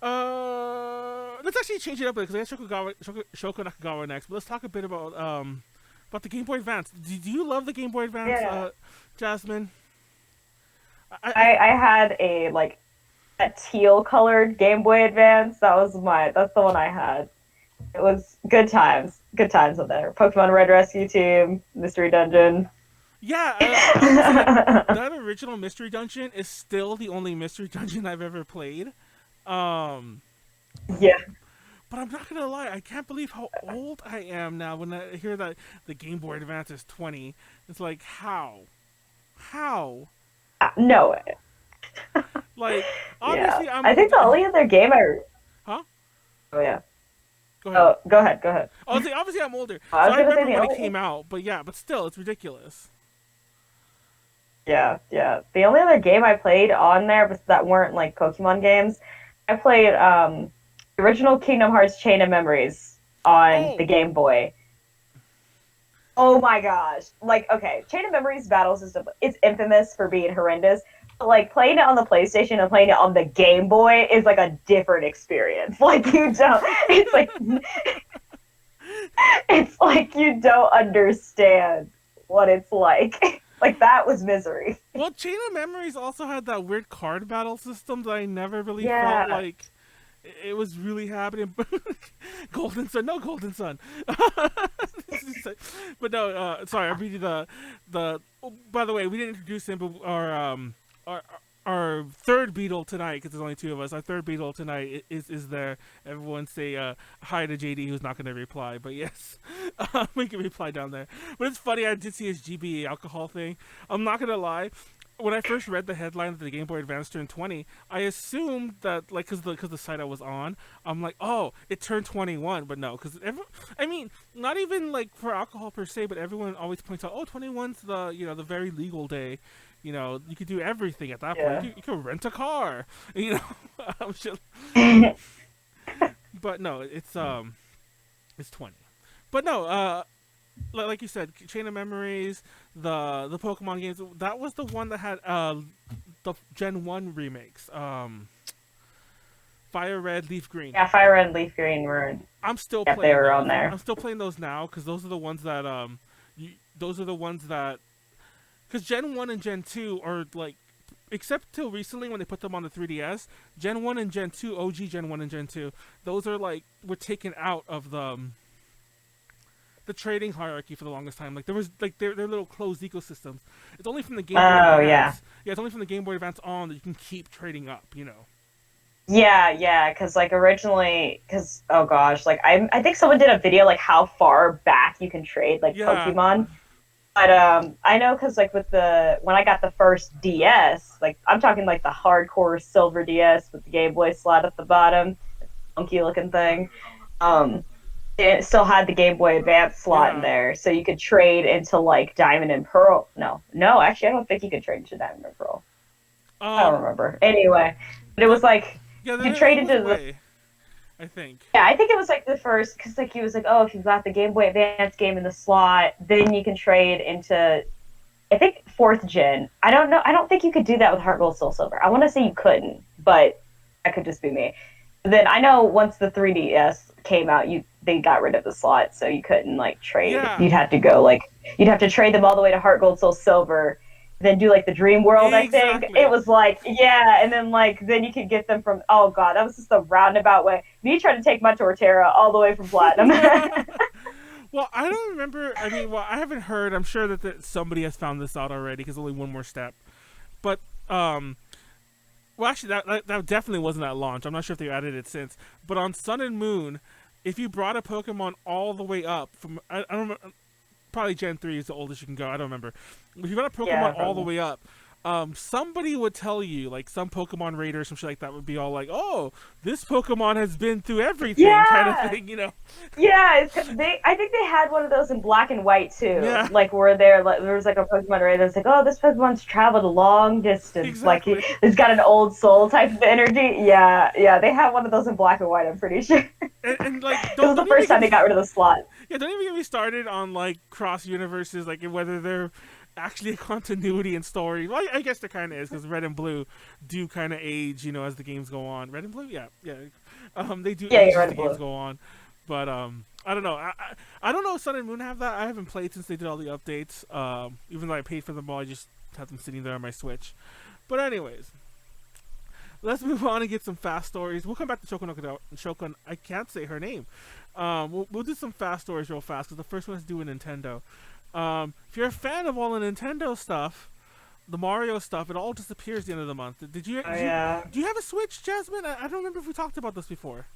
actually change it up because I have Shoko Nakagawa next. But let's talk a bit about the Game Boy Advance. Do you love the Game Boy Advance, Jasmine? I had a teal colored Game Boy Advance. That's the one I had. It was good times in there. Pokemon Red Rescue Team, Mystery Dungeon. Yeah, that original Mystery Dungeon is still the only Mystery Dungeon I've ever played. Yeah. But I'm not gonna lie, I can't believe how old I am now when I hear that the Game Boy Advance is 20. It's like, how? No way. Like, obviously, yeah. I think the only other game Huh? Oh, yeah. Go ahead. Oh, go ahead. Obviously, I'm older, so I remember when it came out. But still, it's ridiculous. Yeah. The only other game I played on there that weren't like Pokemon games, I played the original Kingdom Hearts Chain of Memories on the Game Boy. Oh my gosh. Like, okay, Chain of Memories battle system, it's infamous for being horrendous. But like playing it on the PlayStation and playing it on the Game Boy is like a different experience. Like it's like you don't understand what it's like. Like, that was misery. Well, Chain of Memories also had that weird card battle system that I never really felt like it was really happening. Golden Sun. But no, sorry, I'm reading the by the way, we didn't introduce him, but our third Beetle tonight, because there's only two of us, our third Beetle tonight is there. Everyone say hi to JD, who's not going to reply, but yes, we can reply down there. But it's funny, I did see his GBA alcohol thing. I'm not going to lie, when I first read the headline that the Game Boy Advance turned 20, I assumed that, like, because the site I was on, I'm like, oh, it turned 21, but no, because I mean, not even, like, for alcohol per se, but everyone always points out, oh, 21's the very legal day. You know, you could do everything at that point. You could rent a car. You know, I'm just... But no, it's 20. But no, like you said, Chain of Memories, the Pokemon games. That was the one that had the Gen 1 remakes. Fire Red, Leaf Green. Yeah, Fire Red and Leaf Green were. I'm still playing. They were those. on there. I'm still playing those now because those are the ones that Because Gen 1 and Gen 2 are, like, except till recently when they put them on the 3DS, Gen 1 and Gen 2, OG Gen 1 and Gen 2, those are, like, were taken out of the trading hierarchy for the longest time. Like, there was, like, they're little closed ecosystems. It's only from the Game Boy Advance. Yeah, it's only from the Game Boy Advance on that you can keep trading up, you know. Yeah, because, like, originally, oh gosh, like, I think someone did a video, like, how far back you can trade, like, Pokemon. But I know because, like, when I got the first DS, like, I'm talking, like, the hardcore silver DS with the Game Boy slot at the bottom, funky looking thing. It still had the Game Boy Advance slot in there, so you could trade into, like, Diamond and Pearl. No, actually, I don't think you could trade into Diamond and Pearl. I don't remember. Anyway, but it was like you could trade into the. I think. Yeah, I think it was like the first, because like he was like, oh, if you've got the Game Boy Advance game in the slot, then you can trade into, I think, 4th gen. I don't know. I don't think you could do that with Heart Gold Soul Silver. I want to say you couldn't, but that could just be me. Then I know once the 3DS came out, they got rid of the slot, so you couldn't like trade. Yeah. You'd have to go you'd have to trade them all the way to Heart Gold Soul Silver, then do like the dream world. Exactly. I think it was like, yeah, and then like then you could get them from, oh god, that was just a roundabout way. Me trying to take my Torterra all the way from platinum. Well, I don't remember. I mean, well, I haven't heard. I'm sure that somebody has found this out already because only one more step. But well, actually, that definitely wasn't at launch. I'm not sure if they added it since. But on Sun and Moon, if you brought a Pokemon all the way up from, I don't remember, probably Gen 3 is the oldest you can go. I don't remember. If you brought a Pokemon all the way up, somebody would tell you, like some Pokemon Raider or some shit like that would be all like, "Oh, this Pokemon has been through everything," kind of thing, you know? Yeah, I think they had one of those in black and white too. Yeah. Like where there was like a Pokemon Raider that's like, "Oh, this Pokemon's traveled a long distance." Exactly. Like he's got an old soul type of energy. Yeah, they had one of those in black and white. I'm pretty sure. And like, it was the first time they got rid of the slot. Yeah, don't even get me started on like cross universes, like whether they're actually a continuity in story. Well, I guess there kind of is because Red and Blue do kind of age, you know, as the games go on. Red and Blue, yeah. They do age as the games go on. But I don't know. I don't know if Sun and Moon have that. I haven't played since they did all the updates. Even though I paid for them all, I just have them sitting there on my Switch. But anyways, let's move on and get some fast stories. We'll come back to Shokon. I can't say her name. We'll do some fast stories real fast because the first one has to do with Nintendo. If you're a fan of all the Nintendo stuff, the Mario stuff, it all disappears at the end of the month. Do you have a Switch, Jasmine? I don't remember if we talked about this before.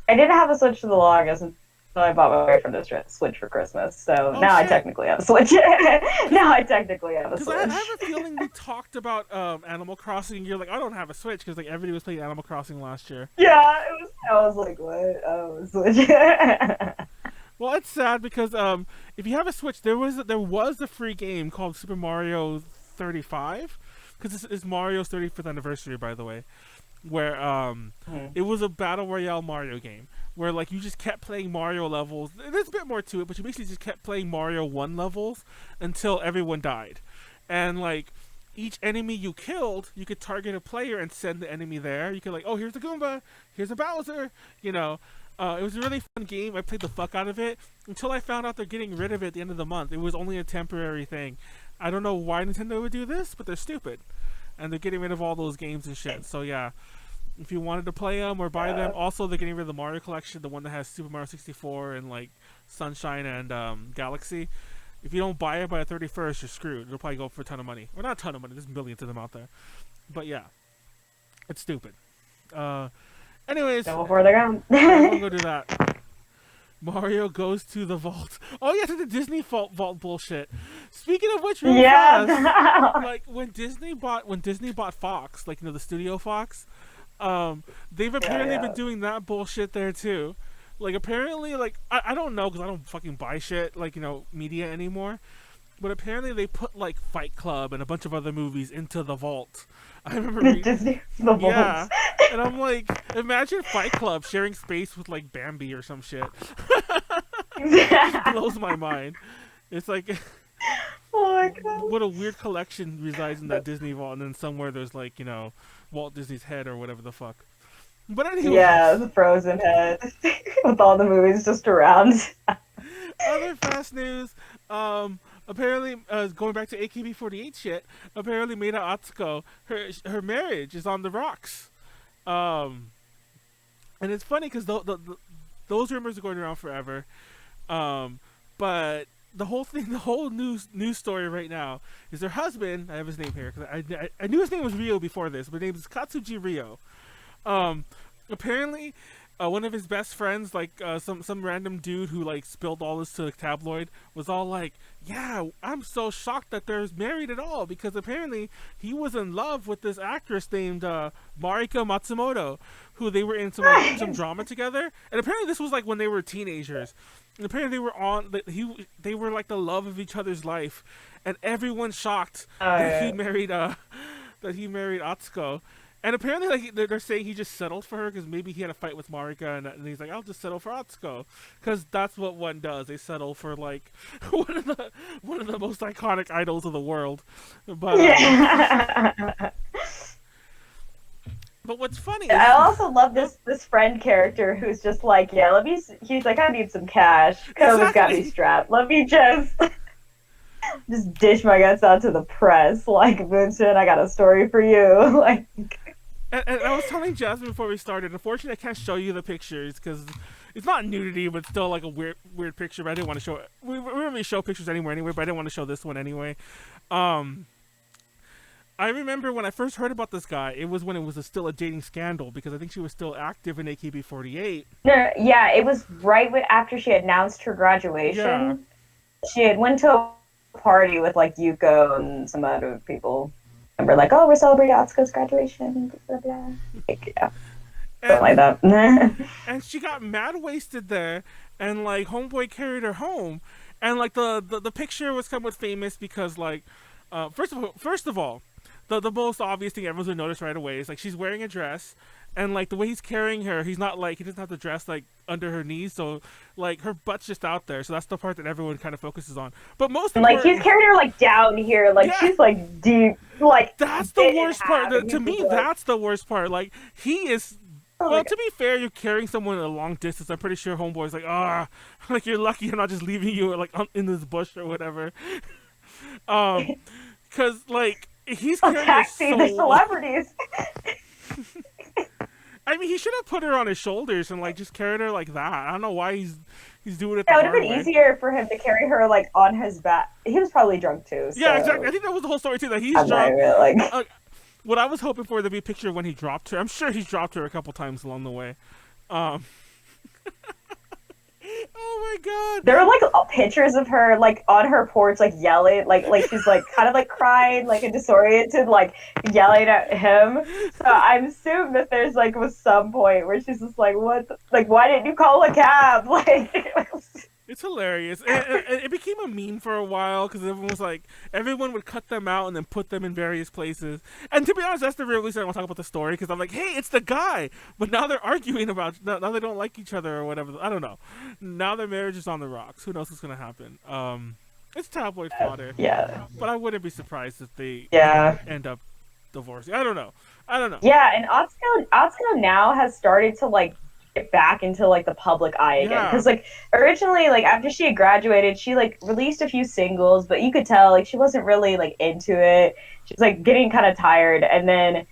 I didn't have a Switch for the longest until I bought my boyfriend a Switch for Christmas. So now I technically have a Switch. Now I technically have a Switch. Because I have a feeling we talked about Animal Crossing, and you're like, I don't have a Switch because like everybody was playing Animal Crossing last year. Yeah, I was like, what? Oh, Switch. Well, it's sad because if you have a Switch, there was a free game called Super Mario 35, because this is Mario's 35th anniversary, by the way, where it was a battle royale Mario game where like you just kept playing Mario levels. There's a bit more to it, but you basically just kept playing Mario 1 levels until everyone died, and like each enemy you killed, you could target a player and send the enemy there. You could like, oh, here's a Goomba, here's a Bowser, you know. It was a really fun game. I played the fuck out of it until I found out they're getting rid of it at the end of the month. It was only a temporary thing. I don't know why Nintendo would do this, but they're stupid. And they're getting rid of all those games and shit. So yeah, if you wanted to play them or buy them, also they're getting rid of the Mario collection, the one that has Super Mario 64 and like Sunshine and Galaxy. If you don't buy it by the 31st, you're screwed. It'll probably go for a ton of money. Well, not a ton of money. There's millions of them out there. But yeah, it's stupid. Anyways, before they're gone. We'll go do that. Mario goes to the vault. Oh yeah, to the Disney vault bullshit. Speaking of which, real fast, like when Disney bought Fox, like, you know, the studio Fox, they've apparently been doing that bullshit there too. Like apparently, like I don't know because I don't fucking buy shit like, you know, media anymore. But apparently they put like Fight Club and a bunch of other movies into the vault. I remember Disney, the vault. Yeah, and I'm like, imagine Fight Club sharing space with like Bambi or some shit. It just blows my mind. It's like, oh my god, what a weird collection resides in that Disney vault, and then somewhere there's like, you know, Walt Disney's head or whatever the fuck. But anyway, yeah, the frozen head with all the movies just around. Other fast news. Apparently, going back to AKB48 shit, apparently Maida Atsuko, her marriage is on the rocks. And it's funny because those rumors are going around forever. But the whole news story right now is her husband. I have his name here because I knew his name was Ryo before this, but his name is Katsuji Ryo. Apparently, one of his best friends, like some random dude who like spilled all this to the tabloid, was all like, "Yeah, I'm so shocked that they're married at all because apparently he was in love with this actress named Marika Matsumoto, who they were in some drama together, and apparently this was like when they were teenagers, and apparently they were like the love of each other's life, and everyone's shocked that he married Atsuko." And apparently, like they're saying, he just settled for her because maybe he had a fight with Marika, and he's like, "I'll just settle for Atsuko," because that's what one does. They settle for like one of the most iconic idols of the world. But but what's funny? I also love this friend character who's just like, yeah, he's like, I need some cash. Kova's got me strapped. Let me just. just dish my guts out to the press. Like, Vincent, I got a story for you. Like, and I was telling Jasmine before we started. Unfortunately, I can't show you the pictures because it's not nudity, but still like a weird picture. But I didn't want to show it. We don't really show pictures anywhere anyway. But I didn't want to show this one anyway. I remember when I first heard about this guy, it was when it was still a dating scandal because I think she was still active in AKB48. no, yeah, it was right after she announced her graduation. Yeah. She had went to a party with like Yuko and some other people. And we're like, oh, we're celebrating Atsuko's graduation. Blah, blah, blah. Like, yeah. Something like that. And she got mad wasted there, and like homeboy carried her home, and like the picture was somewhat famous because like, first of all, the most obvious thing everyone's gonna notice right away is like she's wearing a dress, and like the way he's carrying her, he doesn't have the dress like under her knees, so like her butt's just out there, so that's the part that everyone kind of focuses on. But most like he's carrying her like down here, like she's like deep, like that's the worst part. To me, that's the worst part. Like he is. Well, to be fair, you're carrying someone a long distance. I'm pretty sure homeboy's like, like you're lucky I'm not just leaving you like in this bush or whatever. Because like he's carrying taxi the celebrities. I mean, he should have put her on his shoulders and like just carried her like that. I don't know why he's doing it. That would have been easier for him to carry her like on his back. He was probably drunk too. So. Yeah, exactly. I think that was the whole story too. That he's drunk. What I was hoping for, there'd be a picture of when he dropped her. I'm sure he's dropped her a couple times along the way. Oh my god! There were like pictures of her like on her porch, like yelling, like she's like kind of like crying, like and disoriented, like yelling at him. So I assume that there's like was some point where she's just like, "What? Like, why didn't you call a cab?" Like. It's hilarious. It became a meme for a while because everyone would cut them out and then put them in various places. And to be honest, that's the real reason I want to talk about the story because I'm like, hey, it's the guy. But now they're arguing about, now they don't like each other or whatever. I don't know. Now their marriage is on the rocks. Who knows what's going to happen? It's tabloid fodder. Yeah. But I wouldn't be surprised if they end up divorcing. I don't know. Yeah, and Atsuko now has started to like get back into like the public eye again because like originally like after she had graduated she like released a few singles but you could tell like she wasn't really like into it. She was like getting kind of tired and then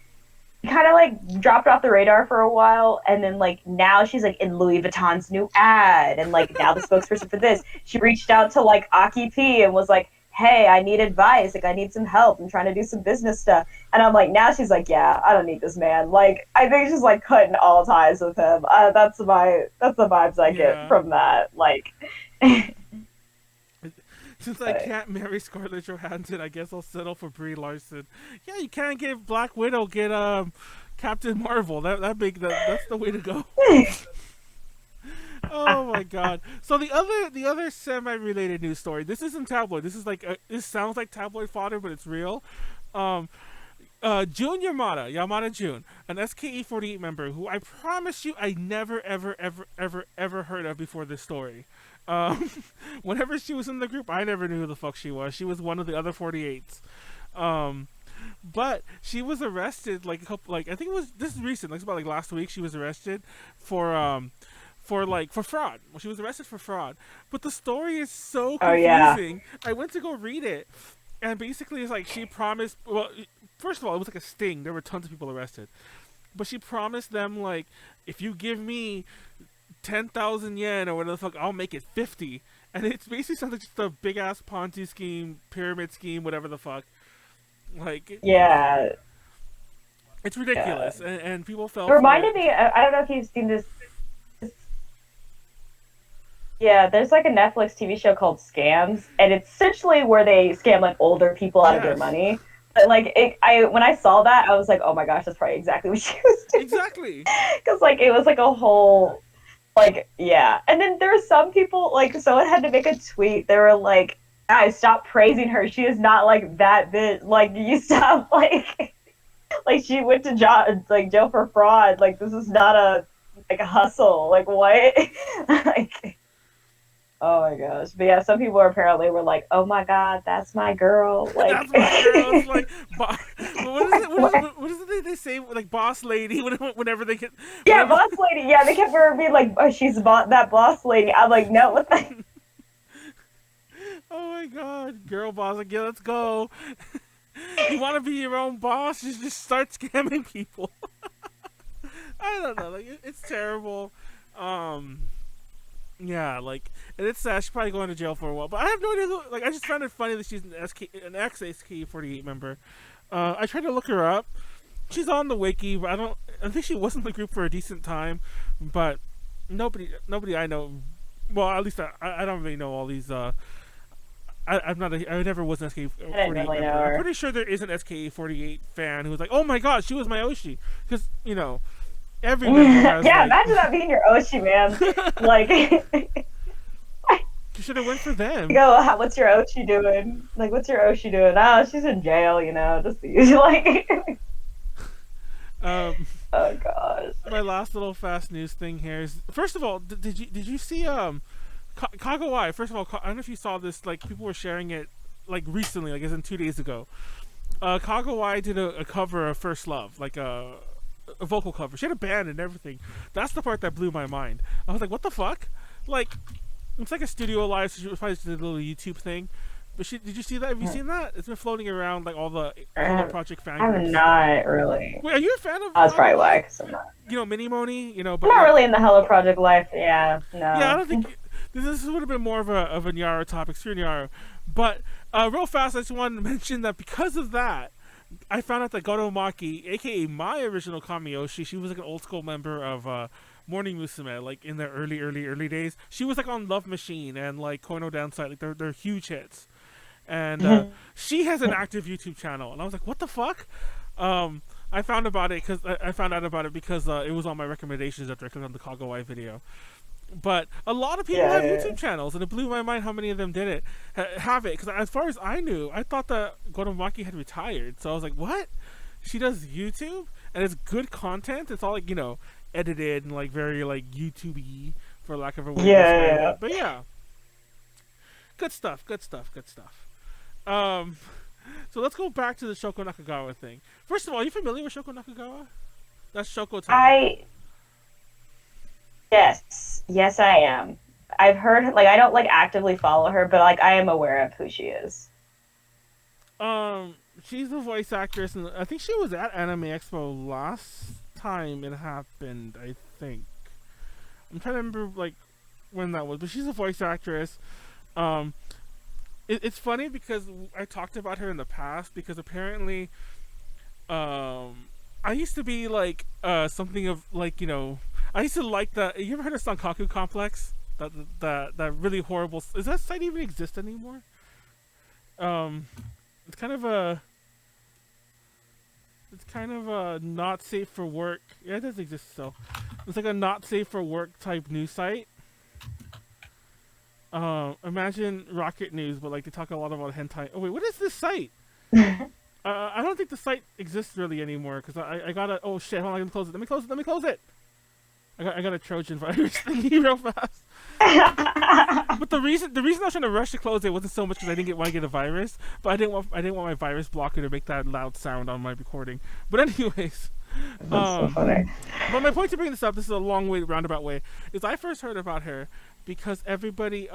kind of like dropped off the radar for a while and then like now she's like in Louis Vuitton's new ad and like now the spokesperson for this. She reached out to like Aki P and was like, hey, I need advice, like I need some help, I'm trying to do some business stuff. And I'm like, now she's like, yeah, I don't need this man. Like I think she's like cutting all ties with him. That's the vibes I get from that. Like since I can't marry Scarlett Johansson, I guess I'll settle for Brie Larson. Yeah, you can't get Black Widow, get Captain Marvel. That's the way to go. Oh my god! So the other semi-related news story. This isn't tabloid. This is like this sounds like tabloid fodder, but it's real. Jun Yamada Jun, an SKE48 member who I promise you I never ever heard of before this story. Whenever she was in the group, I never knew who the fuck she was. She was one of the other 48s. But she was arrested like I think it was this is recent. Like it's about like last week. She was arrested for fraud. Well, she was arrested for fraud. But the story is so confusing. I went to go read it, and basically it's like she promised. Well, first of all, it was like a sting. There were tons of people arrested, but she promised them like, if you give me 10,000 yen or whatever the fuck, I'll make it 50. And it's basically something just a big ass Ponzi scheme, pyramid scheme, whatever the fuck. Like yeah, it's ridiculous, and people fell. It reminded me. I don't know if you've seen this. Yeah, there's like a Netflix TV show called Scams, and it's essentially where they scam like older people out of their money. But like, when I saw that, I was like, oh my gosh, that's probably exactly what she was doing. Exactly. Because like it was like a whole, like And then there were some people like someone had to make a tweet. They were like, guys, stop praising her. She is not like that bitch. Like you stop like she went to jail for fraud. Like this is not a hustle. Like what? Like. Oh my gosh. But yeah, some people apparently were like, oh my god, that's my girl. Like, that's my girl. It's like, what is it they say? Like, boss lady, whenever they get... Yeah, boss lady. Yeah, they kept her being like, oh, she's that boss lady. I'm like, no, what the... Oh my god, girl boss, like, yeah, let's go. You want to be your own boss? You just start scamming people. I don't know, like it's terrible. Yeah, like, and it's sad. She's probably going to jail for a while. But I have no idea. Like, I just found it funny that she's an ex-SK48 member. I tried to look her up. She's on the wiki, but I think she was in the group for a decent time. But nobody I know. Well, at least I don't really know all these. I never was an SK48 really member. I'm pretty sure there is an SK48 fan who was like, "Oh my god, she was my Oshi," because every member has, yeah, imagine that being your Oshi, man. Like, you should have went for them. Go, what's your Oshi doing? Like, what's your Oshi doing? Oh, she's in jail, just like. Oh gosh. My last little fast news thing here is, first of all, did you see Kagawai? First of all, I don't know if you saw this. Like, people were sharing it like recently, like as in 2 days ago. Kagawai did a cover of First Love, like a vocal cover. She had a band and everything. That's the part that blew my mind. I was like, what the fuck? Like, it's like a studio live, so she probably just did a little YouTube thing. But did you see that? Have you seen that? It's been floating around like all the Project fan groups. I'm not really. Wait, are you a fan of? That's probably why, because I'm not. Mini Moni, but I'm not really in the Hello Project life. Yeah, no. Yeah, I don't think this would have been more of a Nyaru topic, screw Nyaru. But real fast, I just wanted to mention that because of that, I found out that Gotomaki, aka my original Kamiyoshi, she was like an old school member of Morning Musume, like in their early days. She was like on Love Machine and like Koino Downside, like they're huge hits. And she has an active YouTube channel, and I was like, what the fuck? I found out about it because it was on my recommendations after I clicked on the Kagawai video. But a lot of people have YouTube channels, and it blew my mind how many of them did it, have it. Because as far as I knew, I thought that Gotomaki had retired. So I was like, what? She does YouTube? And it's good content? It's all like, edited and like very like YouTube-y, for lack of a word. Yeah. But yeah. Good stuff. So let's go back to the Shoko Nakagawa thing. First of all, are you familiar with Shoko Nakagawa? That's Shoko Taro. Yes, I am. I've heard, like, I don't like actively follow her, but like I am aware of who she is. She's the voice actress, and I think she was at Anime Expo last time it happened. I think I'm trying to remember like when that was, but she's a voice actress. It's funny because I talked about her in the past because apparently, I used to be like something of like I used to like the. You ever heard of Sankaku Complex? That really horrible. Does that site even exist anymore? It's kind of a not safe for work. Yeah, it does exist still. It's like a not safe for work type news site. Imagine Rocket News, but like they talk a lot about hentai. Oh wait, what is this site? I don't think the site exists really anymore because I gotta. Oh shit! Hold on, let me close it. Let me close it. I got a Trojan virus thingy real fast. But the reason I was trying to rush to close it wasn't so much because I didn't want to get a virus, but I didn't want my virus blocker to make that loud sound on my recording. But anyways, that's so funny. But my point to bring this up, this is a long way roundabout way, is I first heard about her because everybody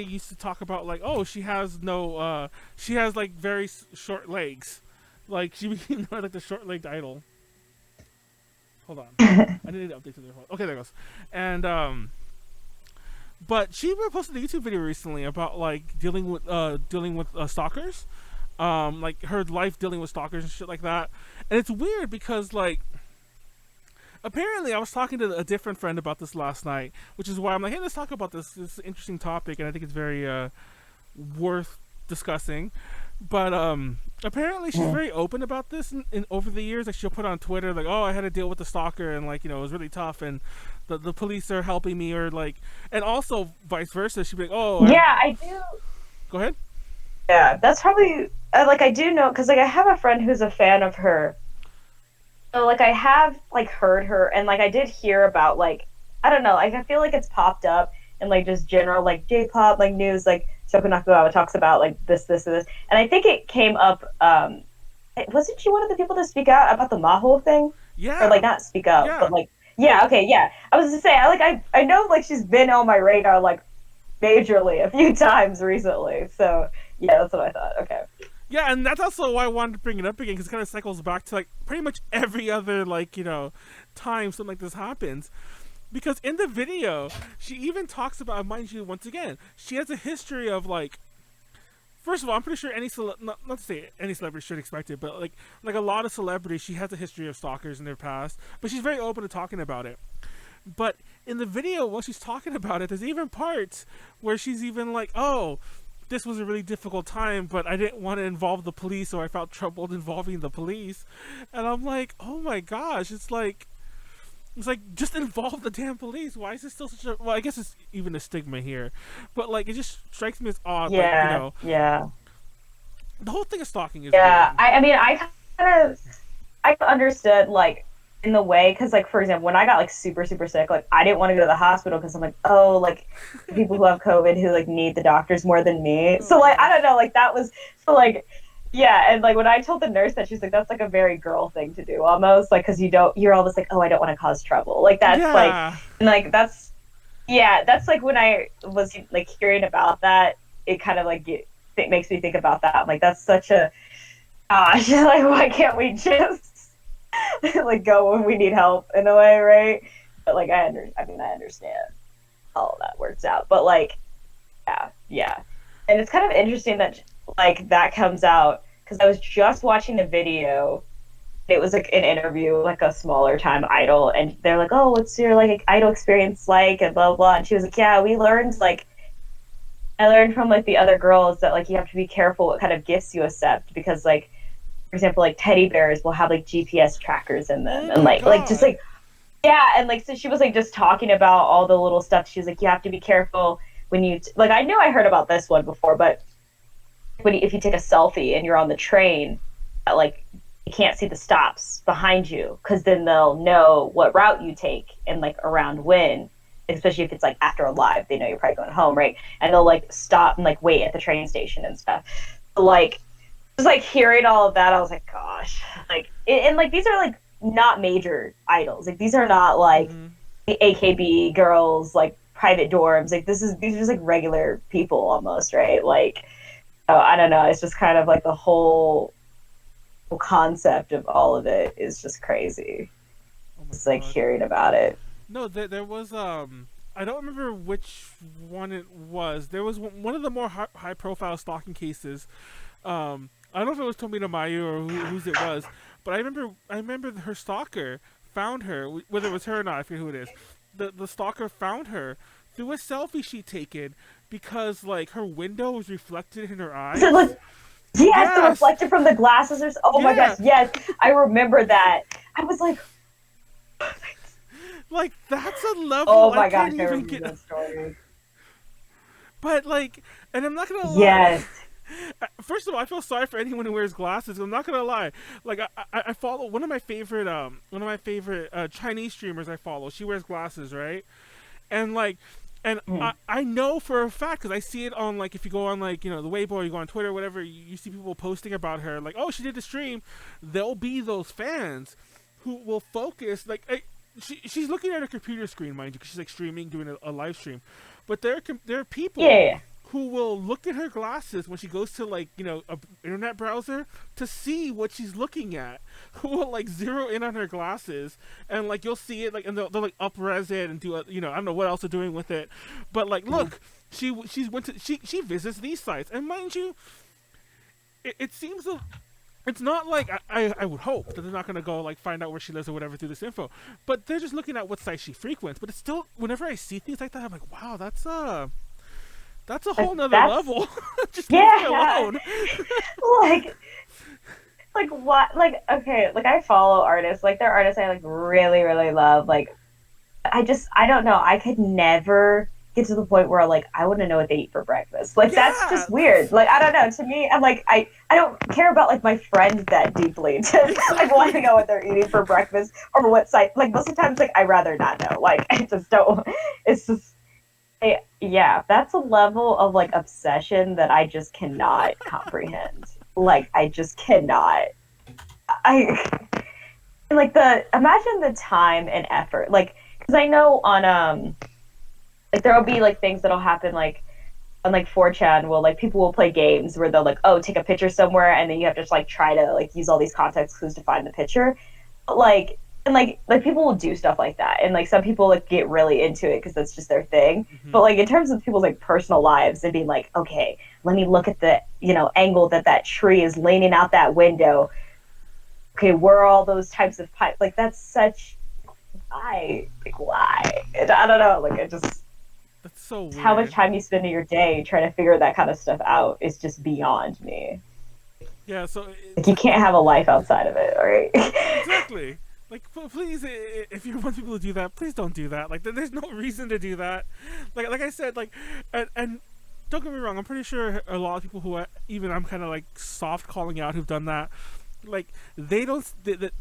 used to talk about like, oh, she has like very short legs, like she became like the short-legged idol. Hold on, I need to update to their phone. Okay, there it goes. And but she posted a YouTube video recently about like dealing with stalkers, like her life dealing with stalkers and shit like that. And it's weird because like apparently I was talking to a different friend about this last night, which is why I'm like, hey, let's talk about this. This is an interesting topic, and I think it's very worth discussing. But apparently she's very open about this in over the years. Like she'll put on Twitter like, oh, I had to deal with the stalker and like, it was really tough and the police are helping me, or like, and also vice versa. She'd be like, oh yeah, I do. Go ahead. Yeah, that's probably like I do know because like I have a friend who's a fan of her. So like I have like heard her and like I did hear about like I don't know, like I feel like it's popped up in like just general like JPop like news, like Shoko Nakagawa talks about like this and this, and I think it came up. Wasn't she one of the people to speak out about the Maho thing? Yeah. Or like not speak up, but like yeah, okay, yeah. I was to say I know like she's been on my radar like majorly a few times recently. So yeah, that's what I thought. Okay. Yeah, and that's also why I wanted to bring it up again, because it kind of cycles back to like pretty much every other like time something like this happens. Because in the video, she even talks about, mind you, once again, she has a history of like. First of all, I'm pretty sure any not to say any celebrity should expect it, but like a lot of celebrities, she has a history of stalkers in their past, but she's very open to talking about it. But in the video, while she's talking about it, there's even parts where she's even like, "Oh, this was a really difficult time, but I didn't want to involve the police, so I felt troubled involving the police." And I'm like, "Oh my gosh, it's like just involve the damn police. Why is this still such a?" Well, I guess it's even a stigma here, but like it just strikes me as odd. Yeah, like, yeah. The whole thing of stalking is yeah. weird. I mean, I understood like in the way, because like for example, when I got like super sick, like I didn't want to go to the hospital because I'm like, oh, like the people who have COVID who like need the doctors more than me. So like I don't know, like that was so like. Yeah, and like when I told the nurse that, she's like, that's like a very girl thing to do almost, like because you're always like, oh, I don't want to cause trouble, like that's like, and like that's like when I was like hearing about that, it kind of like it makes me think about that. I'm like, that's such a gosh, like why can't we just like go when we need help in a way, right? But like I understand how that works out, but like yeah, and it's kind of interesting that like that comes out because I was just watching a video. It was like an interview, like a smaller time idol, and they're like, "Oh, what's your like idol experience like?" and blah blah. And she was like, "Yeah, I learned from like the other girls that like you have to be careful what kind of gifts you accept because like, for example, like teddy bears will have like GPS trackers in them, and like just like yeah, and like so she was like just talking about all the little stuff. She was like, you have to be careful when you like. I knew I heard about this one before, but if you take a selfie and you're on the train, like you can't see the stops behind you because then they'll know what route you take and like around when, especially if it's like after a live, they know you're probably going home, right? And they'll like stop and like wait at the train station and stuff. So, like just like hearing all of that, I was like, gosh, like and like these are like not major idols, like these are not like the AKB girls, like private dorms, like these are just like regular people almost, right? Like. Oh, I don't know. It's just kind of like the whole concept of all of it is just crazy. It's like hearing about it. No, there was I don't remember which one it was. There was one of the more high profile stalking cases. I don't know if it was Tomita Mayu or whose it was, but I remember her stalker found her, whether it was her or not. I forget who it is. The stalker found her through a selfie she'd taken. Because like her window was reflected in her eyes. Yes, the reflected from the glasses. My gosh, yes, I remember that. I was like, like that's a level. Oh my gosh, I remember that story. But like, and I'm not gonna lie. Yes. First of all, I feel sorry for anyone who wears glasses. I'm not gonna lie. Like I follow one of my favorite Chinese streamers. I follow. She wears glasses, right? And like. And I know for a fact, because I see it on, like, if you go on, like, the Weibo, or you go on Twitter, whatever, you see people posting about her, like, oh, she did the stream. There'll be those fans who will focus, like, she's looking at a computer screen, mind you, because she's, like, streaming, doing a live stream. But there are people who will look at her glasses when she goes to, like, a internet browser to see what she's looking at. Who will, like, zero in on her glasses, and, like, you'll see it, like, and they'll like, up-res it and do, I don't know what else they're doing with it. But, like, look, she visits these sites. And mind you, it seems it's not like, I would hope that they're not going to go, like, find out where she lives or whatever through this info. But they're just looking at what sites she frequents. But it's still, whenever I see things like that, I'm like, wow, that's a whole nother level. Just leave me alone. like what? Like, okay, like I follow artists. Like they're artists I like really, really love. Like, I don't know. I could never get to the point where like I wouldn't know what they eat for breakfast. Like that's just weird. Like I don't know. To me, I'm like I don't care about like my friends that deeply to like want to know what they're eating for breakfast or what site. Like most of the times, like I'd rather not know. Like I just don't. It's just. Yeah, that's a level of like obsession that I just cannot comprehend. Like I just cannot. Like imagine the time and effort. Like because I know on like there will be like things that'll happen like on like 4chan will like people will play games where they'll like, oh, take a picture somewhere and then you have to just like try to like use all these context clues to find the picture. But, like, and like people will do stuff like that, and like some people like get really into it because that's just their thing. But like in terms of people's like personal lives and being like, okay, let me look at the angle that tree is leaning out that window. Okay, where are all those types of pipes? Like that's such why? I don't know. Like it just. That's so weird. How much time you spend in your day trying to figure that kind of stuff out is just beyond me. Yeah, so like you can't have a life outside of it, right? Exactly. Like, please, if you want people to do that, please don't do that. Like, there's no reason to do that. Like I said, like, and don't get me wrong, I'm pretty sure a lot of people who even I'm kind of like soft calling out who've done that. Like they're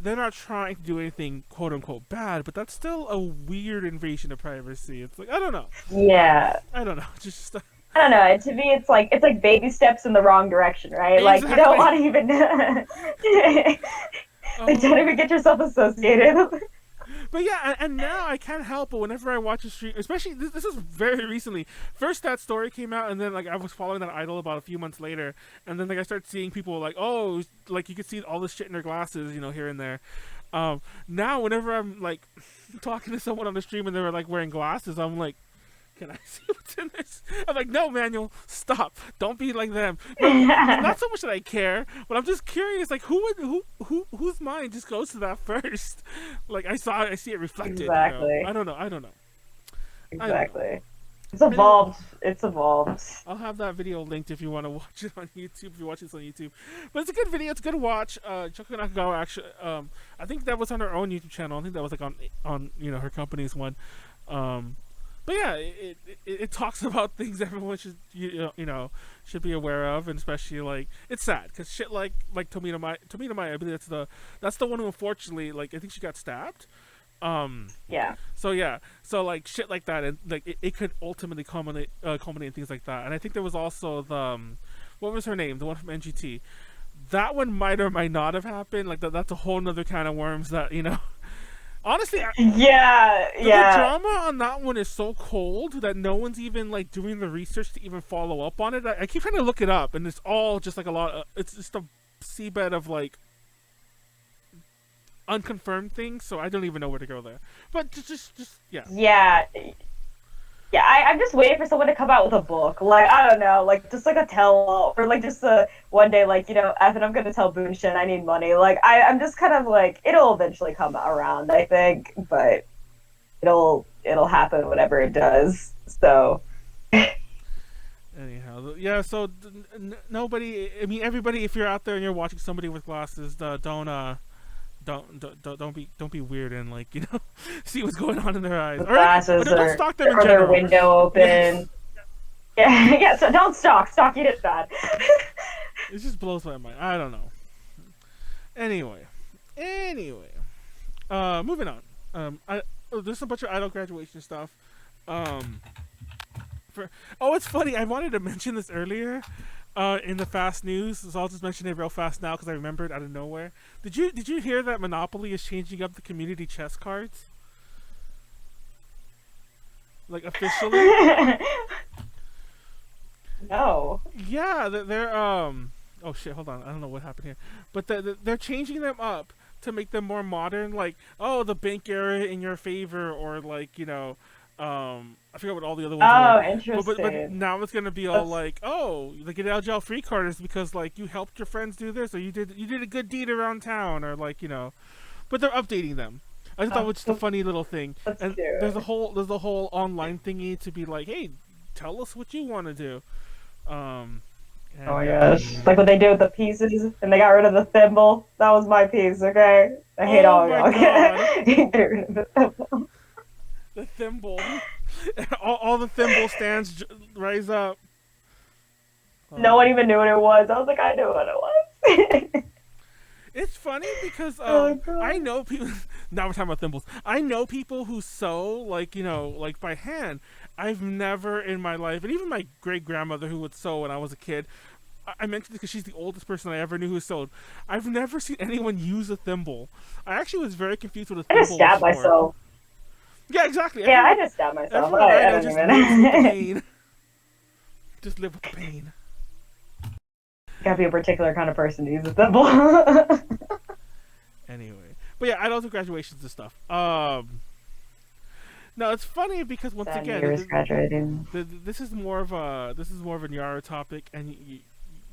not trying to do anything quote unquote bad, but that's still a weird invasion of privacy. It's like I don't know. Yeah. I don't know. Just I don't know. And to me, it's like baby steps in the wrong direction, right? Exactly. Like you don't want to even like don't even get yourself associated. But yeah, and now I can't help but whenever I watch a stream, especially this is very recently. First that story came out, and then like I was following that idol about a few months later, and then like I started seeing people like, oh, like you could see all this shit in their glasses, here and there. Now whenever I'm like talking to someone on the stream and they're like wearing glasses, I'm like, can I see what's in this? I'm like, no, Manuel, stop. Don't be like them. Not so much that I care, but I'm just curious, like, whose mind just goes to that first? Like, I see it reflected. Exactly. I don't know. Exactly. It's evolved. It's evolved. I'll have that video linked if you want to watch it on YouTube. If you watch this on YouTube, but it's a good video. It's a good watch. Choco Nakagawa actually. I think that was on her own YouTube channel. I think that was like on her company's one. But yeah, it talks about things everyone should should be aware of, and especially like it's sad because shit like Tomita Mai, I believe that's the one who unfortunately like I think she got stabbed. Yeah. So like shit like that, and like it could ultimately culminate in things like that. And I think there was also the what was her name, the one from NGT. That one might or might not have happened. Like that's a whole nother kind of worms that Honestly, the drama on that one is so cold that no one's even like doing the research to even follow up on it. I keep trying to look it up, and it's all just like a lot of, it's just a seabed of like unconfirmed things, so I don't even know where to go there. But just I'm just waiting for someone to come out with a book. Like, I don't know, like, just like a tell-all, or like just one day, like, F and I'm gonna tell Boonshin I need money. Like, I'm just kind of like, it'll eventually come around, I think, but it'll happen whenever it does, so. Anyhow, yeah, so nobody, I mean, everybody, if you're out there and you're watching somebody with glasses, don't be weird and like see what's going on in their eyes. Glasses or don't stalk them in or general. Their window open. Yeah. So don't stalk. Stalking is bad. It just blows my mind. I don't know. Anyway, moving on. There's a bunch of idol graduation stuff. It's funny. I wanted to mention this earlier. In the fast news, so I'll just mention it real fast now because I remembered out of nowhere. Did you hear that Monopoly is changing up the community chess cards? Like officially? No. Yeah, they're oh shit, hold on, I don't know what happened here, but they're changing them up to make them more modern. Like, oh, the bank era in your favor, or like I forget what all the other ones were. Oh, interesting. But now it's gonna be all like, oh, like an LGL free card is because like you helped your friends do this, or you did a good deed around town, or like But they're updating them. I thought it was just a funny little thing. That's and cute. there's a whole online thingy to be like, hey, tell us what you want to do. Oh my gosh! Like what they did with the pieces, and they got rid of the thimble. That was my piece. Okay, I hate all of y'all. Get rid of the thimble. The thimble. all the thimble stands rise up. No one even knew what it was. I was like, I knew what it was. It's funny because God. I know people. Now we're talking about thimbles. I know people who sew like like by hand. I've never in my life, and even my great grandmother who would sew when I was a kid. I mentioned it because she's the oldest person I ever knew who sewed. I've never seen anyone use a thimble. I actually was very confused with a thimble. I just stabbed myself. Yeah, exactly. Yeah, I just stabbed myself. I don't even. Just live with the pain. Gotta be a particular kind of person to use a thimble. Anyway, but yeah, idols and graduations and stuff. No, it's funny because once again, graduating. This is more of a Nyaru topic, and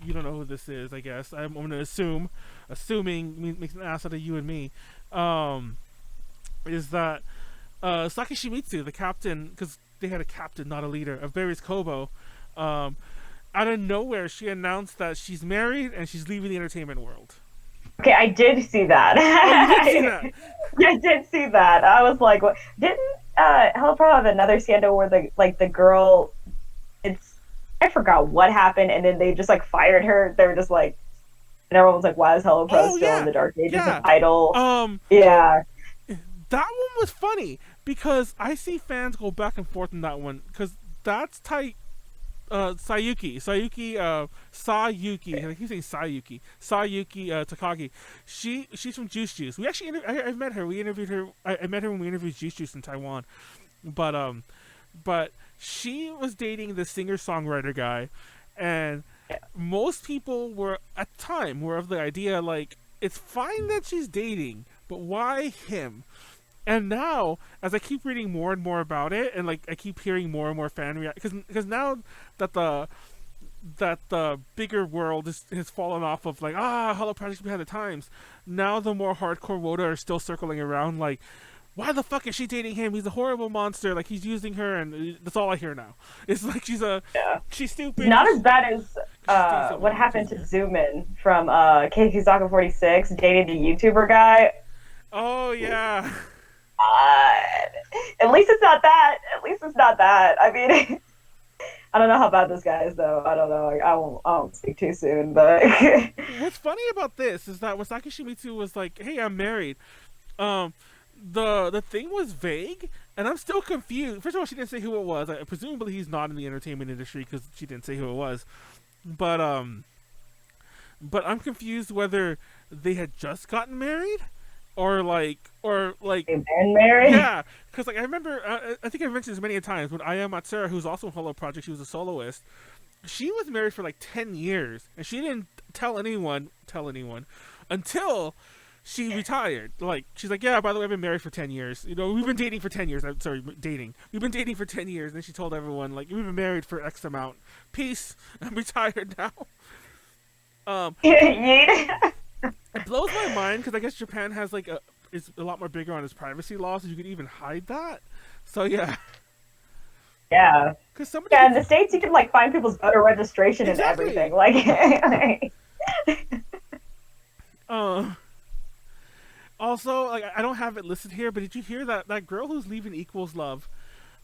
you don't know who this is. I guess I'm going to assuming makes an ass out of you and me. Is that Saki Shimizu, the captain, because they had a captain, not a leader, of Berry's Kobo. Out of nowhere, she announced that she's married and she's leaving the entertainment world. Okay, I did see that. Oh, you did see that? I did see that. I was like, what? Didn't Hello Pro have another scandal where the girl, I forgot what happened, and then they just like fired her. They were just like, and everyone was like, why is Hello Pro still in the Dark Ages of Idol? Yeah. That one was funny because I see fans go back and forth on that one because that's Sayuki, I keep saying Sayuki Takagi. She's from Juice Juice. We actually I met her. We interviewed her. I met her when we interviewed Juice Juice in Taiwan. But she was dating the singer-songwriter guy, and most people were at the time were of the idea like it's fine that she's dating, but why him? And now, as I keep reading more and more about it, and like I keep hearing more and more fan reaction, because now that the bigger world has fallen off of like Hello Project behind the times, now the more hardcore WOTA are still circling around like, why the fuck is she dating him? He's a horrible monster. Like he's using her, and that's all I hear now. It's like she's stupid. Not as bad as what happened to Zoomin from Keikizaka 46 dating the YouTuber guy. Oh yeah. At least it's not that. I mean, I don't know how bad this guy is, though. I don't know. Like, I won't speak too soon, but what's funny about this is that when Saki Shimizu was like, "Hey, I'm married," the thing was vague, and I'm still confused. First of all, she didn't say who it was. Presumably, he's not in the entertainment industry because she didn't say who it was. But I'm confused whether they had just gotten married. Or like been married? Yeah, because like I remember, I think I've mentioned this many times when Aya Matsura, who's also in Hello Project, she was a soloist. She was married for like 10 years, and she didn't tell anyone until she retired. Like she's like, yeah, by the way, I've been married for 10 years. You know, we've been dating for 10 years. We've been dating for 10 years. And then she told everyone like, we've been married for X amount. Peace. I'm retired now. It blows my mind because I guess Japan has like is a lot more bigger on its privacy laws, so you could even hide that. So yeah. Yeah. In the States you can like find people's voter registration and everything. Like. Also, like I don't have it listed here, but did you hear that girl who's leaving Equals Love?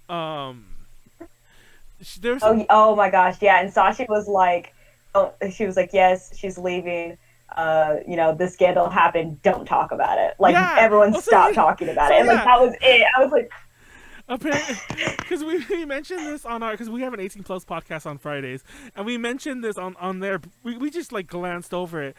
There's oh my gosh, yeah. And Sashi was like, she was like, yes, she's leaving. This scandal happened. Don't talk about it. Like everyone stopped talking about it. And like that was it. I was like, apparently, because we mentioned this on because we have an 18+ podcast on Fridays, and we mentioned this on there. We just like glanced over it,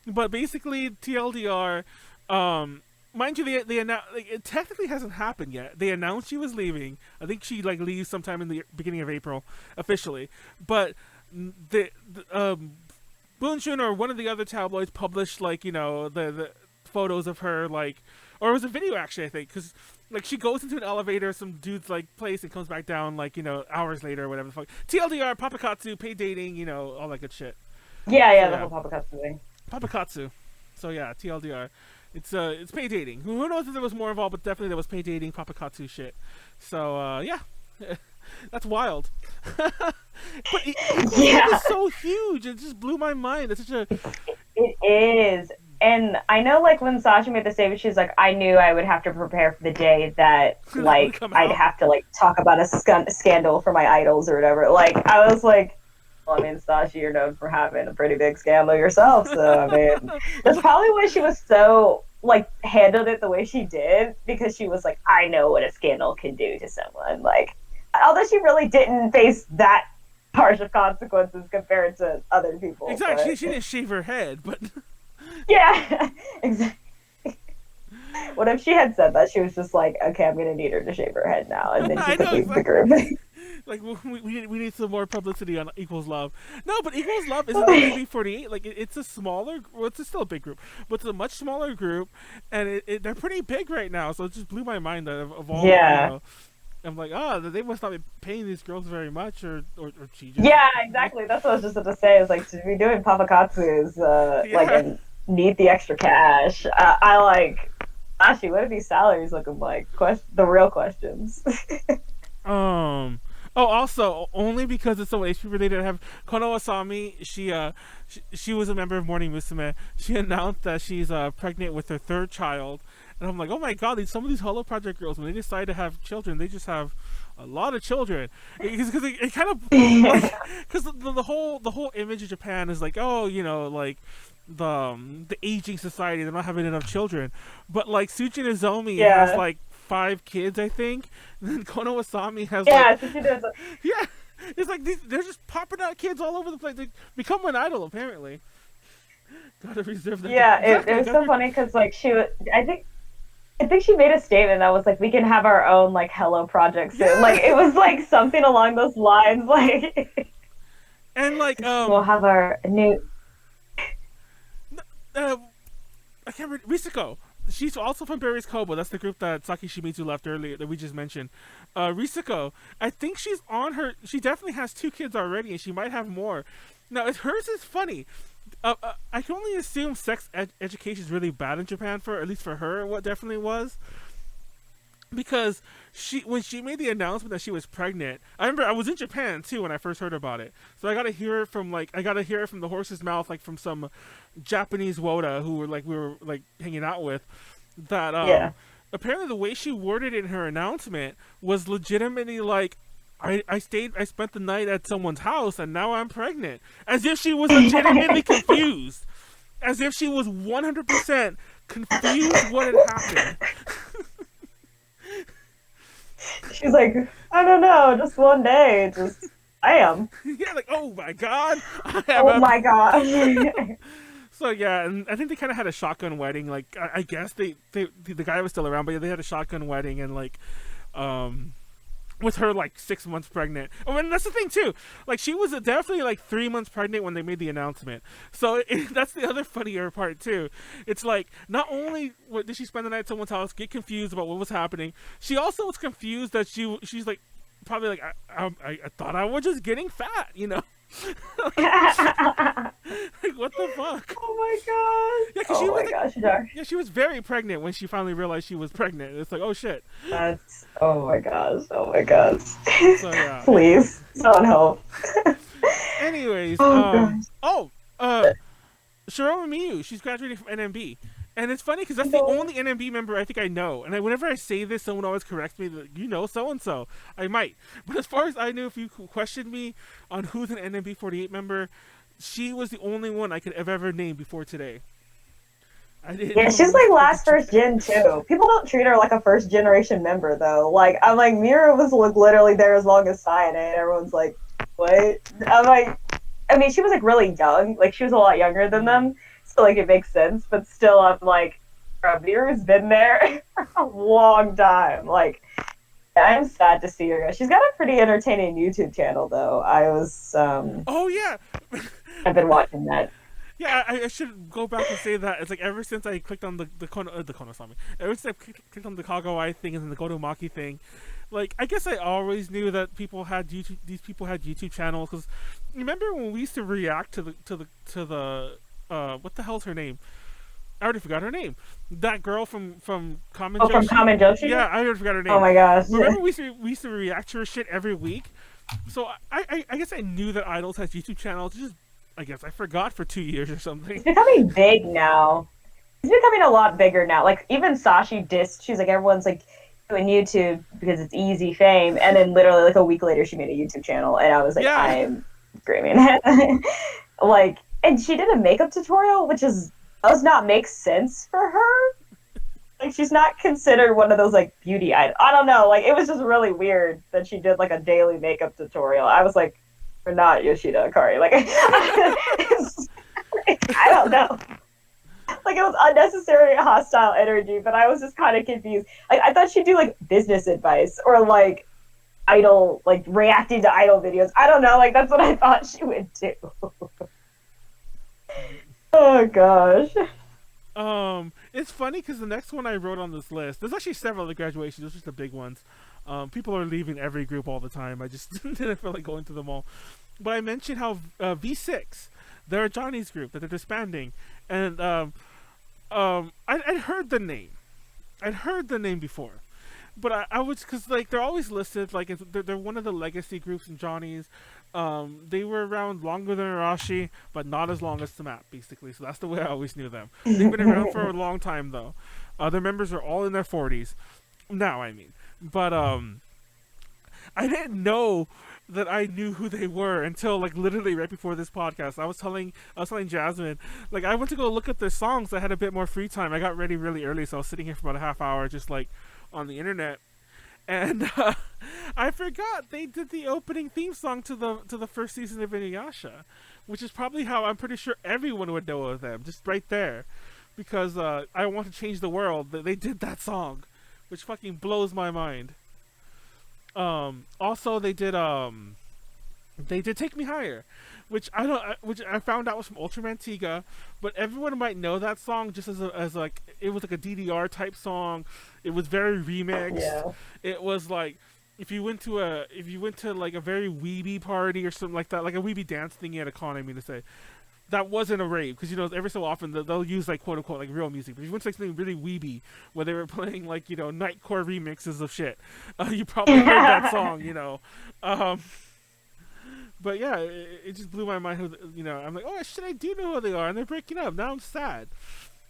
but basically TLDR, mind you, they announced like, it technically hasn't happened yet. They announced she was leaving. I think she like leaves sometime in the beginning of April officially, but the Bunshun or one of the other tabloids published like the photos of her like, or it was a video actually I think, because like she goes into an elevator, some dude's like place, and comes back down like hours later or whatever the fuck. TLDR, Papakatsu, paid dating, all that good shit. Yeah, the whole Papakatsu thing. Papakatsu. So yeah, TLDR. It's paid dating. Who knows if there was more involved, but definitely there was paid dating, Papakatsu shit. So yeah. That's wild. But it was so huge. It just blew my mind. It's such a... It is. And I know, like, when Sasha made the statement, she's like, I knew I would have to prepare for the day that, like, I'd have to, like, talk about a scandal for my idols or whatever. Like, I was like, well, I mean, Sasha, you're known for having a pretty big scandal yourself. So, I mean, that's probably why she was so, like, handled it the way she did. Because she was like, I know what a scandal can do to someone. Like, although she really didn't face that harsh of consequences compared to other people. Exactly. But... She didn't shave her head, but... Yeah, exactly. What if she had said that? She was just like, okay, I'm going to need her to shave her head now. And then she could leave the group. Like we need some more publicity on Equals Love. No, but Equals Love isn't NMB48. Like it's a smaller. Well, it's still a big group, but it's a much smaller group, and they're pretty big right now. So it just blew my mind that of all. Yeah. You know, I'm like, they must not be paying these girls very much, or she just. Yeah, exactly. That's what I was just about to say. Is like to be doing papakatsus, like and need the extra cash. I like. Actually, what are these salaries looking like? The real questions. Oh, also, only because it's so HP related, I have Kono Asami. She was a member of Morning Musume. She announced that she's pregnant with her third child, and I'm like, oh my god, some of these Holo Project girls, when they decide to have children, they just have a lot of children. Because it kind of because the whole image of Japan is like, oh, you know, like the aging society, they're not having enough children, but like Tsuchi Nozomi has like 5 kids, I think. And then Kono Asami has it's like they're just popping out kids all over the place. They become an idol apparently. Gotta reserve that. Yeah, it was so funny because like I think she made a statement that was like, we can have our own like Hello project soon. Like it was like something along those lines, like. And like we'll have our new. I can't remember Risako. She's also from Berry's Kobo. That's the group that Saki Shimizu left earlier that we just mentioned. Risako, I think she's on her. She definitely has 2 kids already, and she might have more. Now, hers is funny. I can only assume sex education is really bad in Japan at least for her. What definitely was. Because when she made the announcement that she was pregnant, I remember I was in Japan too when I first heard about it. So I got to hear it from the horse's mouth, like from some Japanese woda who we were hanging out with. That apparently the way she worded it in her announcement was legitimately like, I spent the night at someone's house and now I'm pregnant, as if she was legitimately confused, as if she was 100% confused what had happened. She's like, I don't know, just one day, I am. Yeah, like, oh my god. Oh my god. So yeah, and I think they kind of had a shotgun wedding. Like, I guess the guy was still around, but they had a shotgun wedding, and like, with her like 6 months pregnant. Oh, and that's the thing too. Like, she was definitely like 3 months pregnant when they made the announcement. So that's the other funnier part too. It's like, not only did she spend the night at someone's house, get confused about what was happening, she also was confused that she's like, probably like, I thought I was just getting fat, you know. Like, what the fuck? Oh my god. Yeah, oh my gosh, yeah, she was very pregnant when she finally realized she was pregnant. It's like, oh shit. That's oh my gosh. So yeah. Please, someone help. Anyways, Shiroma Miyu, she's graduating from NMB. And it's funny because that's the only NMB member I think I know. And whenever I say this, someone always corrects me that, you know, so-and-so. I might. But as far as I knew, if you questioned me on who's an NMB48 member, she was the only one I could have ever named before today. Yeah, she's like last first gen too. People don't treat her like a first generation member though. Like, I'm like, Miura was like literally there as long as Sayane, and everyone's like, what? I'm like, I mean, she was like really young. Like, she was a lot younger than them. So, like, it makes sense, but still, I'm like, Miura's been there for a long time. Like, I'm sad to see her. She's got a pretty entertaining YouTube channel, though. Oh, yeah! I've been watching that. Yeah, I should go back and say that. It's like, ever since I clicked on the Kono-sama, ever since I clicked on the Kagawai thing and then the Gotomaki thing, like, I guess I always knew that these people had YouTube channels, because remember when we used to react to the what the hell's her name? I already forgot her name. That girl from Kamen Joshi. Oh, from Kamen Joshi? Yeah, I already forgot her name. Oh my gosh. Remember we used to react to her shit every week? So I guess I knew that Idols has YouTube channels. Just, I guess I forgot for 2 years or something. It's becoming big now. It's becoming a lot bigger now. Like, even Sashi dissed. She's like, everyone's like doing YouTube because it's easy fame. And then literally like a week later she made a YouTube channel. And I was like, yeah. I'm screaming. Like, and she did a makeup tutorial, which does not make sense for her. Like, she's not considered one of those, like, beauty items. I don't know. Like, it was just really weird that she did, like, a daily makeup tutorial. I was like, we're not Yoshida Akari. Like, I don't know. Like, it was unnecessary hostile energy, but I was just kind of confused. Like, I thought she'd do, like, business advice or, like, idol, like reacting to idol videos. I don't know, like that's what I thought she would do. Oh gosh. It's funny because the next one I wrote on this list, there's actually several other graduations, those are just the big ones. People are leaving every group all the time. I just didn't feel like going through them all. But I mentioned how V6, they're a Johnny's group that they're disbanding, and I'd heard the name. I'd heard the name before, but I was, because like they're always listed like they're one of the legacy groups in Johnny's. They were around longer than Arashi, but not as long as the map, basically. So that's the way I always knew them. They've been around for a long time, though. Their members are all in their 40s now. I mean, but I didn't know that I knew who they were until like literally right before this podcast. I was telling Jasmine, like I went to go look at their songs. I had a bit more free time. I got ready really early, so I was sitting here for about a half hour, just like on the internet. And I forgot they did the opening theme song to the first season of Inuyasha, which is probably how I'm pretty sure everyone would know of them, just right there, because I Want to Change the World. They did that song, which fucking blows my mind. Also, they did Take Me Higher, which I found out was from Ultraman Tiga, but everyone might know that song just as like it was like a DDR type song. It was very remixed. Yeah. It was like if you went to like a very weeby party or something like that, like a weeby dance thingy at a con. I mean to say, that wasn't a rave, because every so often they'll use like quote unquote like real music. But if you went to like something really weeby where they were playing like nightcore remixes of shit, you probably heard that song. But yeah, it just blew my mind. I'm like, oh shit, I do know who they are, and they're breaking up. Now I'm sad.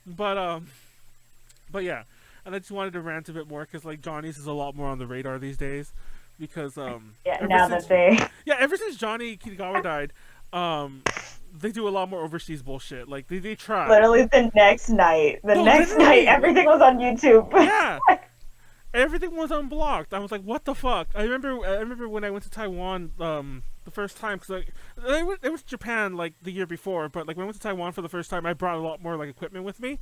But yeah, and I just wanted to rant a bit more because like Johnny's is a lot more on the radar these days, because ever since Johnny Kitagawa died, they do a lot more overseas bullshit. Like they try. Literally the next night, everything was on YouTube. Yeah. Everything was unblocked. I was like, what the fuck? I remember when I went to Taiwan the first time, because it was Japan like the year before, but like when I went to Taiwan for the first time, I brought a lot more like equipment with me.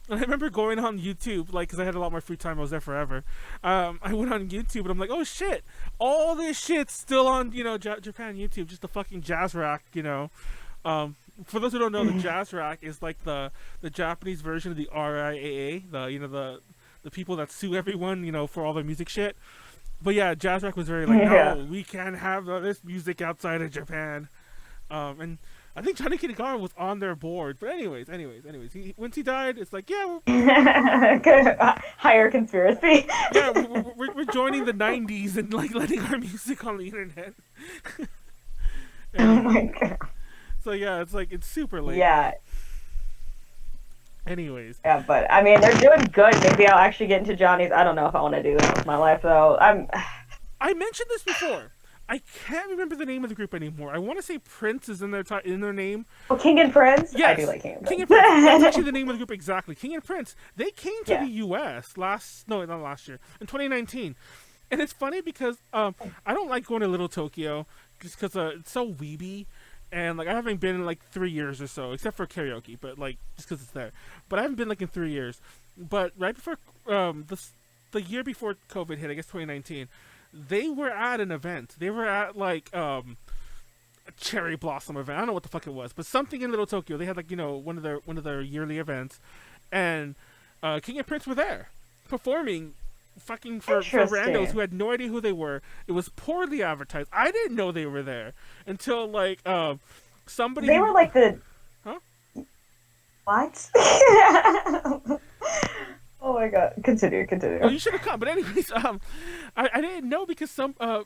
And I remember going on YouTube, like, because I had a lot more free time. I was there forever. I went on YouTube, and I'm like, oh shit, all this shit's still on Japan YouTube, just the fucking Jazz Rack. For those who don't know, the Jazz Rack is like the Japanese version of the RIAA, the people that sue everyone, for all their music shit. But yeah, Jazz Rack was very like, no, we can't have this music outside of Japan. And I think Johnny Kitagawa was on their board. But anyways, once he died, it's like, yeah, higher conspiracy. Yeah, we're joining the 90s and like letting our music on the internet. Oh my god. So yeah, it's like it's super late. Yeah. Anyways. Yeah, but I mean, they're doing good. Maybe I'll actually get into Johnny's. I don't know if I want to do that with my life though. I mentioned this before. I can't remember the name of the group anymore. I want to say Prince is in their name. Oh, King and Prince? Yes. I do like King and Prince. King and Prince. That's actually the name of the group exactly. King and Prince. They came to the U.S. not last year, in 2019. And it's funny because I don't like going to Little Tokyo just because it's so weeby. And like I haven't been in like 3 years or so, except for karaoke, but like just because it's there. But I haven't been like in 3 years. But right before the year before COVID hit, I guess 2019, they were at an event. They were at like a cherry blossom event. I don't know what the fuck it was, but something in Little Tokyo. They had like one of their yearly events, and King and Prince were there performing. Fucking for randos who had no idea who they were. It was poorly advertised. I didn't know they were there until like somebody. They were like the. Huh? What? Oh my god! Continue. Oh, you should have come. But anyways, I didn't know because one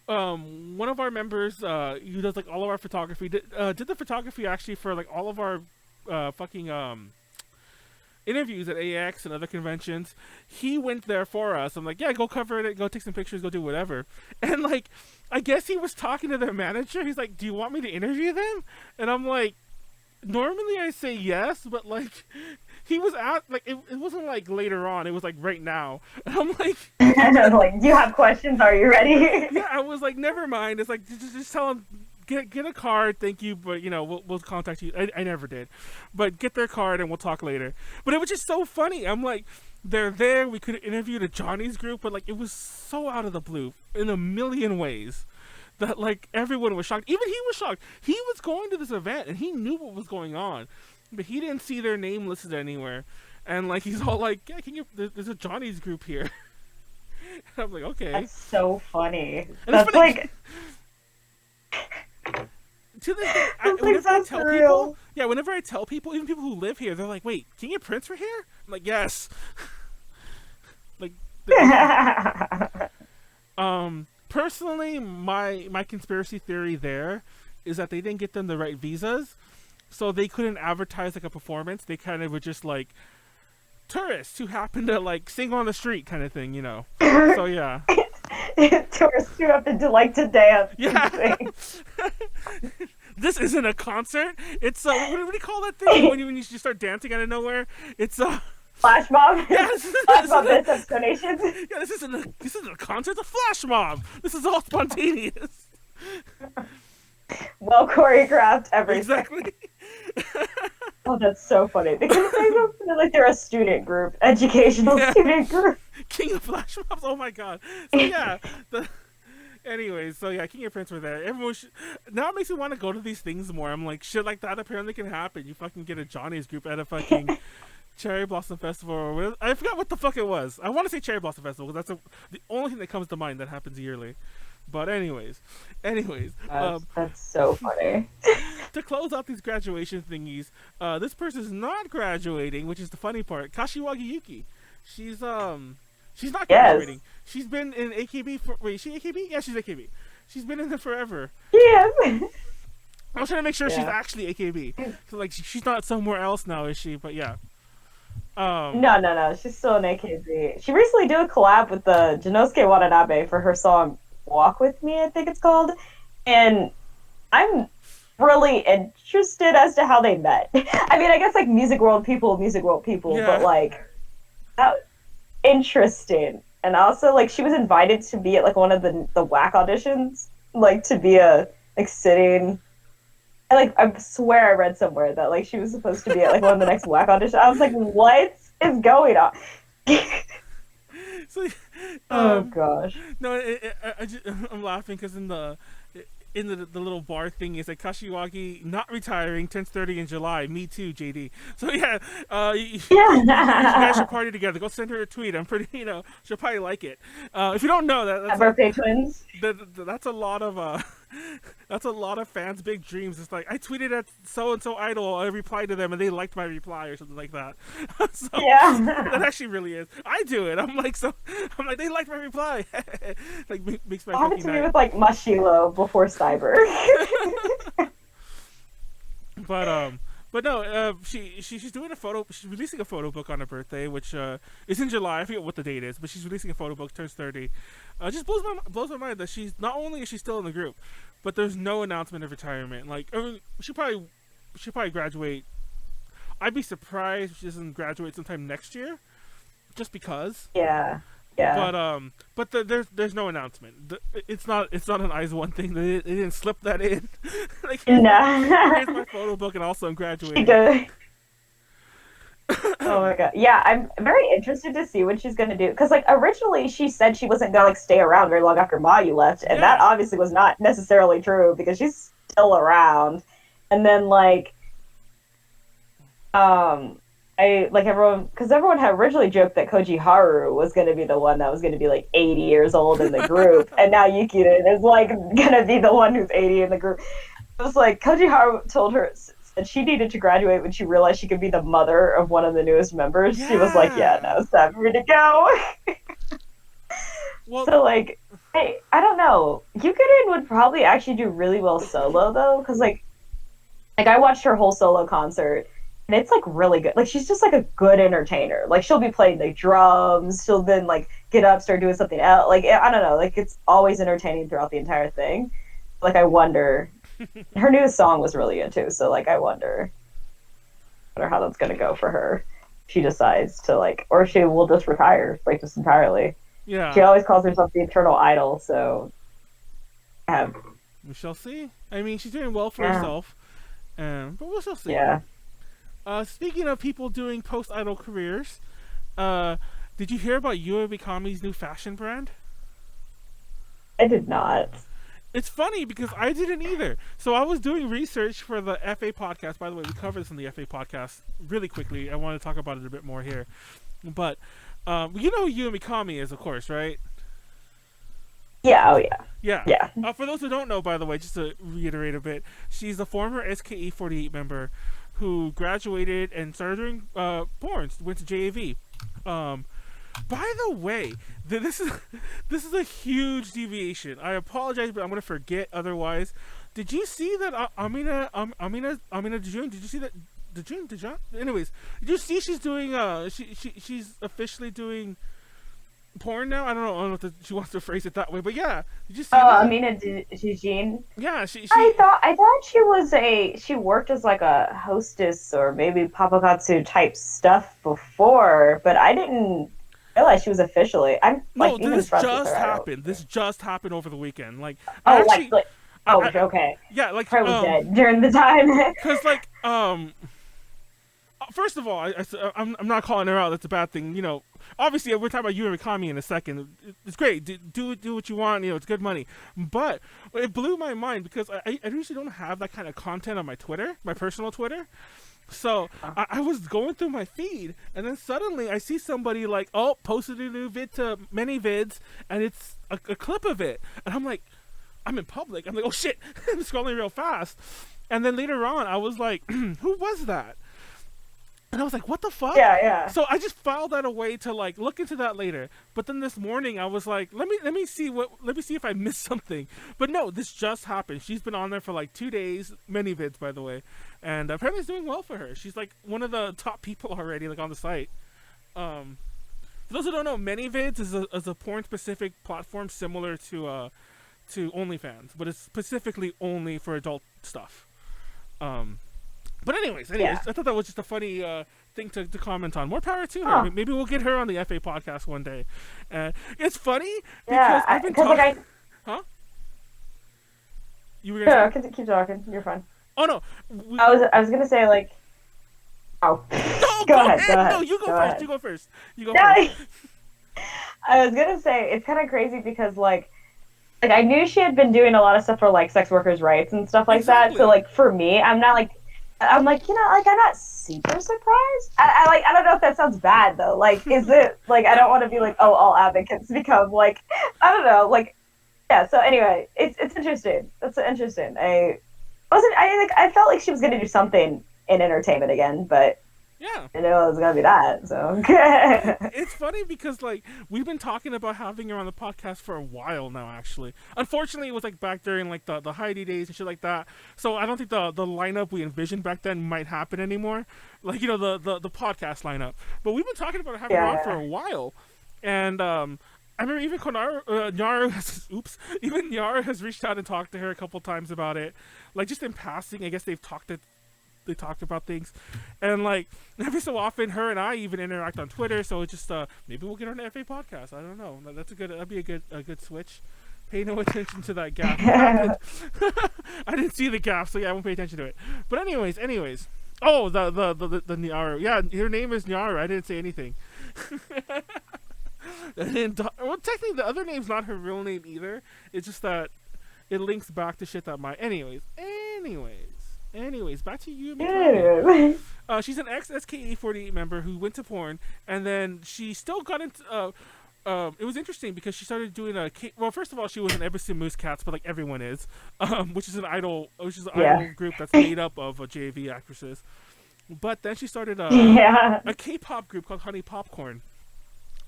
of our members who does like all of our photography did the photography actually for like all of our fucking interviews at AX and other conventions. He went there for us. I'm like, yeah, go cover it, go take some pictures, go do whatever. And like, I guess he was talking to their manager. He's like, do you want me to interview them? And I'm like, normally I say yes, but like, he was at like it wasn't like later on. It was like right now. And I'm like, like, do you have questions? Are you ready? Yeah, I was like, never mind. It's like just tell him get a card, thank you, but we'll contact you. I never did, but get their card and we'll talk later. But it was just so funny. I'm like, they're there. We could have interviewed a Johnny's group, but like it was so out of the blue in a million ways that like everyone was shocked. Even he was shocked. He was going to this event and he knew what was going on, but he didn't see their name listed anywhere. And like he's all like, yeah, there's a Johnny's group here. And I'm like, okay. That's so funny. And That's funny. like. To this day, whenever I tell people, even people who live here, they're like, "Wait, King and Prince were here?" I'm like, "Yes." Like, personally, my conspiracy theory there is that they didn't get them the right visas, so they couldn't advertise like a performance. They kind of were just like tourists who happen to like sing on the street, kind of thing, So yeah. Tourists who happen to like to dance. Yeah. This isn't a concert. It's what do you call that thing when you just start dancing out of nowhere? It's flash mob. Yes. Flash mob business donations. Yeah, this isn't a concert. It's a flash mob. This is all spontaneous. Well choreographed, everything. Exactly. Oh, that's so funny. Because they feel like they're a student group, educational student group. King of flash mobs. Oh my god. So yeah. Anyways, so yeah, King and Prince were there. Everyone now it makes me want to go to these things more. I'm like, shit like that apparently can happen. You fucking get a Johnny's group at a fucking Cherry Blossom Festival or whatever. I forgot what the fuck it was. I want to say Cherry Blossom Festival because that's the only thing that comes to mind that happens yearly. But anyways, that's so funny. To close out these graduation thingies, this person's not graduating, which is the funny part. Kashiwagi Yuki, she's not graduating. She's been in AKB for... Wait, is she AKB? Yeah, she's AKB. She's been in there forever. Yes. I was trying to make sure she's actually AKB. So, like, she's not somewhere else now, is she? But, yeah. No. She's still in AKB. She recently did a collab with the Jinosuke Watanabe for her song Walk With Me, I think it's called. And I'm really interested as to how they met. I mean, I guess, like, music world people, but, like... interesting. And also, like, she was invited to be at like one of the WAC auditions, like to be sitting. And, like, I swear I read somewhere that like she was supposed to be at like one of the next WAC auditions. I was like, what is going on? So, oh gosh. No, I'm laughing because in the little bar thing is like Kashiwagi not retiring, turns 30 in July. Me too, JD. So yeah, you guys should party together. Go send her a tweet. I'm pretty, she'll probably like it. If you don't know that's birthday twins. That's a lot of fans' big dreams. It's like I tweeted at so and so idol, I replied to them, and they liked my reply or something like that. So, that actually really is. I do it. I'm like they liked my reply. Like makes my. Happened to me with like Mashilo before Cyber. But no, she's doing a photo. She's releasing a photo book on her birthday, which is in July. I forget what the date is, but she's releasing a photo book. Turns 30. Just blows my mind that she's not only is she still in the group, but there's no announcement of retirement. Like, I mean, she'll probably graduate. I'd be surprised if she doesn't graduate sometime next year, just because. Yeah. Yeah. But there's no announcement. It's not an IZONE thing. They didn't slip that in. Like, here's my photo book, and also I'm graduating. Oh my god. Yeah, I'm very interested to see what she's gonna do. Because like originally she said she wasn't gonna like stay around very long after Mayu left, and that obviously was not necessarily true because she's still around. And then like everyone had originally joked that Koji Haru was going to be the one that was going to be like 80 years old in the group, and now Yukinen is like going to be the one who's 80 in the group. It was like Koji Haru told her that she needed to graduate when she realized she could be the mother of one of the newest members. Yeah. She was like, "Yeah, now it's time for me to go." Well, so like, hey, I don't know. Yukinen would probably actually do really well solo though, because like I watched her whole solo concert. And it's, like, really good. Like, she's just, like, a good entertainer. Like, she'll be playing the drums. She'll then, like, get up, start doing something else. Like, I don't know. Like, it's always entertaining throughout the entire thing. Like, I wonder. Her newest song was really good, too. So, like, I wonder how that's going to go for her. She decides to, like, or she will just retire, like, just entirely. Yeah. She always calls herself the eternal idol, so I have We shall see. I mean, she's doing well for herself, but we shall see. Yeah. Speaking of people doing post-idol careers, did you hear about Yua Mikami's new fashion brand? I did not. It's funny because I didn't either. So I was doing research for the FA podcast. By the way, we covered this in the FA podcast really quickly. I want to talk about it a bit more here. But you know who Yua Mikami is, of course, right? Yeah, oh yeah. Yeah. For those who don't know, by the way, just to reiterate a bit, she's a former SKE48 member who graduated and started doing porn, went to JAV. By the way, this is a huge deviation. I apologize, but I'm gonna forget otherwise. Did you see that Amina Dejun? Did you see that Dejun? Anyways, did you see she's doing she's officially doing porn now? I don't know if she wants to phrase it that way, but yeah. Did you see that? Amina Dejun? Yeah, she I thought she worked as like a hostess or maybe paparazzi type stuff before, but I didn't realize she was officially. This just happened. This just happened over the weekend. Like, okay. Yeah, like I was dead during the time. Because first of all, I'm not calling her out. That's a bad thing. You know, obviously we're talking about Yua Mikami in a second. It's great. Do what you want. You know, it's good money. But it blew my mind because I usually don't have that kind of content on my Twitter, my personal Twitter. So I was going through my feed, and then suddenly I see somebody like, posted a new vid to many vids, and it's a clip of it, and I'm like, I'm in public. I'm like, oh shit, I'm scrolling real fast, and then later on I was like, who was that? And I was like, what the fuck? Yeah. So I just filed that away to like look into that later. But then this morning I was like, let me see if I missed something. But no, this just happened. She's been on there for like 2 days, many vids by the way, and apparently it's doing well for her. She's like one of the top people already, like on the site. For those who don't know, ManyVids is a porn specific platform similar to OnlyFans, but it's specifically only for adult stuff. But anyways, I thought that was just a funny thing to comment on. More power to her. Maybe we'll get her on the FA podcast one day. It's funny because I've been talking. Huh? You were gonna say? Keep talking. You're fine. Oh no. I was gonna say like. Oh. No, go ahead. No, you go first. You go first. I was gonna say it's kind of crazy because like I knew she had been doing a lot of stuff for like sex workers' rights and stuff like that. So like for me, I'm like, I'm not super surprised. I don't know if that sounds bad though. Like, is it like I don't want to be like, all advocates become like, I don't know, like, yeah. So anyway, it's interesting. That's interesting. I felt like she was gonna do something in entertainment again, but yeah, I know it was gonna be that. So it's funny because like we've been talking about having her on the podcast for a while now. Actually, unfortunately, it was like back during like the Heidi days and shit like that. So I don't think the lineup we envisioned back then might happen anymore. Like the podcast lineup. But we've been talking about having her on for a while, and I remember even Nyaru has reached out and talked to her a couple times about it, like just in passing. I guess they talked about things, and like every so often her and I even interact on Twitter, so it's just maybe we'll get her on the FA podcast. I don't know. That'd be a good switch. Pay no attention to that gap. I didn't see the gap, so yeah, I won't pay attention to it. But anyways, oh, the Nyaru, yeah, her name is Nyaru. I didn't say anything. Well, technically the other name's not her real name either. It's just that it links back to shit that might. Anyways, back to you, Mikami. She's an ex-SKE48 member who went to porn, and then she still got into. It was interesting because she started doing well, first of all, she was an Emerson Moose Cats, but like everyone is, which is an idol group that's made up of JV actresses. But then she started a K-pop group called Honey Popcorn,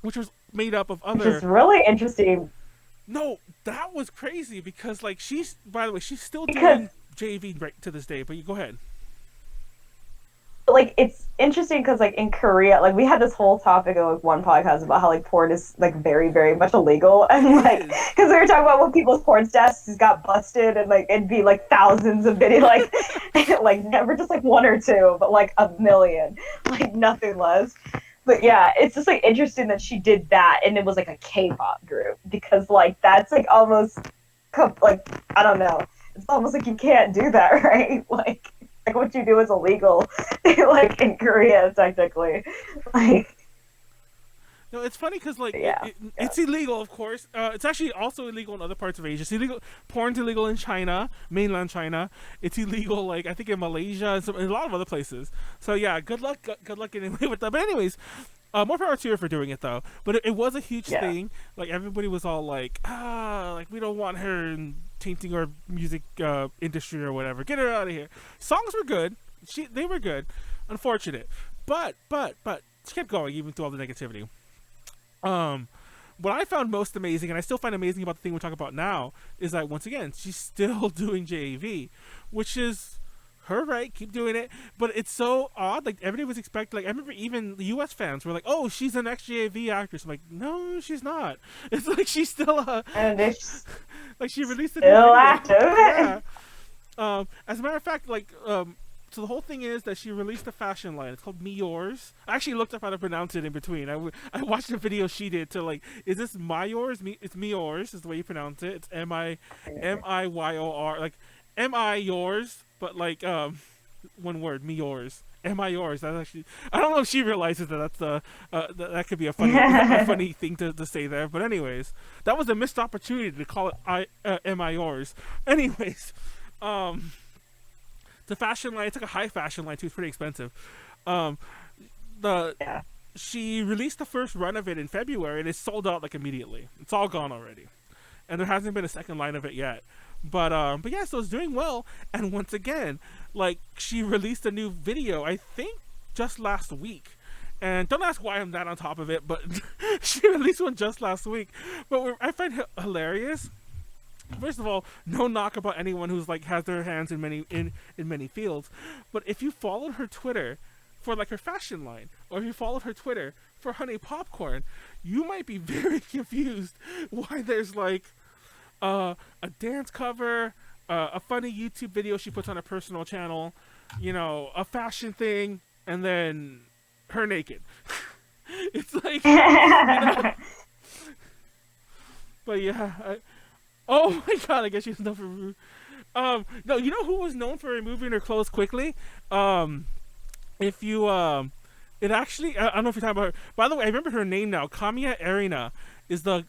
which was made up of other. Which is really interesting. No, that was crazy because like she's still doing JV right to this day, but you go ahead. Like it's interesting because like in Korea, like we had this whole topic of like one podcast about how like porn is like very very much illegal, and like because we were talking about when people's porn stats got busted and like it'd be like thousands of video, like like never just like one or two, but like a million, like nothing less. But yeah, it's just like interesting that she did that, and it was like a K-pop group because like that's like almost like I don't know. it's almost like you can't do that, right? Like what you do is illegal, like in Korea, technically. Like, no, it's funny because like yeah, it's illegal, of course. It's actually also illegal in other parts of Asia. It's illegal. Porn's illegal in China, mainland China. It's illegal, like I think in Malaysia and a lot of other places. So yeah, good luck getting away with that. But anyways, more power to her for doing it though. But it was a huge thing. Like everybody was all like, like we don't want her tainting our music industry or whatever. Get her out of here. Songs were good. They were good. Unfortunate, but she kept going even through all the negativity. What I found most amazing, and I still find amazing about the thing we're talking about now, is that once again she's still doing JAV, which is her right. Keep doing it, but it's so odd. Like everybody was expecting. Like I remember even the U.S. fans were like, "Oh, she's the next JAV actress." I'm like, "No, she's not." It's like she's still like she released a new still video. active. Yeah. As a matter of fact, like so the whole thing is that she released a fashion line. It's called Me Yours. I actually looked up how to pronounce it in between. I watched a video she did to like, is this My Yours? It's Me Yours is the way you pronounce it. It's MIYOR, like MI Yours, but like one word, Me Yours. MI Yours. That's actually, I don't know if she realizes that that's that could be a funny funny thing to say there. But anyways, that was a missed opportunity to call it MI Yours. Anyways, the fashion line, it's like a high fashion line too. It's pretty expensive. She released the first run of it in February, and it's sold out like immediately. It's all gone already, and there hasn't been a second line of it yet. But yeah, so it's doing well. And once again, like she released a new video, I think just last week. And don't ask why I'm that on top of it, but she released one just last week. But what I find hilarious. First of all, no knock about anyone who's like has their hands in many fields, but if you followed her Twitter for like her fashion line, or if you followed her Twitter for Honey Popcorn, you might be very confused why there's like a dance cover, a funny YouTube video she puts on her personal channel, you know, a fashion thing, and then her naked. It's like, you know, but yeah. Oh my god, I guess she's known for no, you know who was known for removing her clothes quickly? If you it actually I don't know if you're talking about her. By the way, I remember her name now. Kamiya Arena is the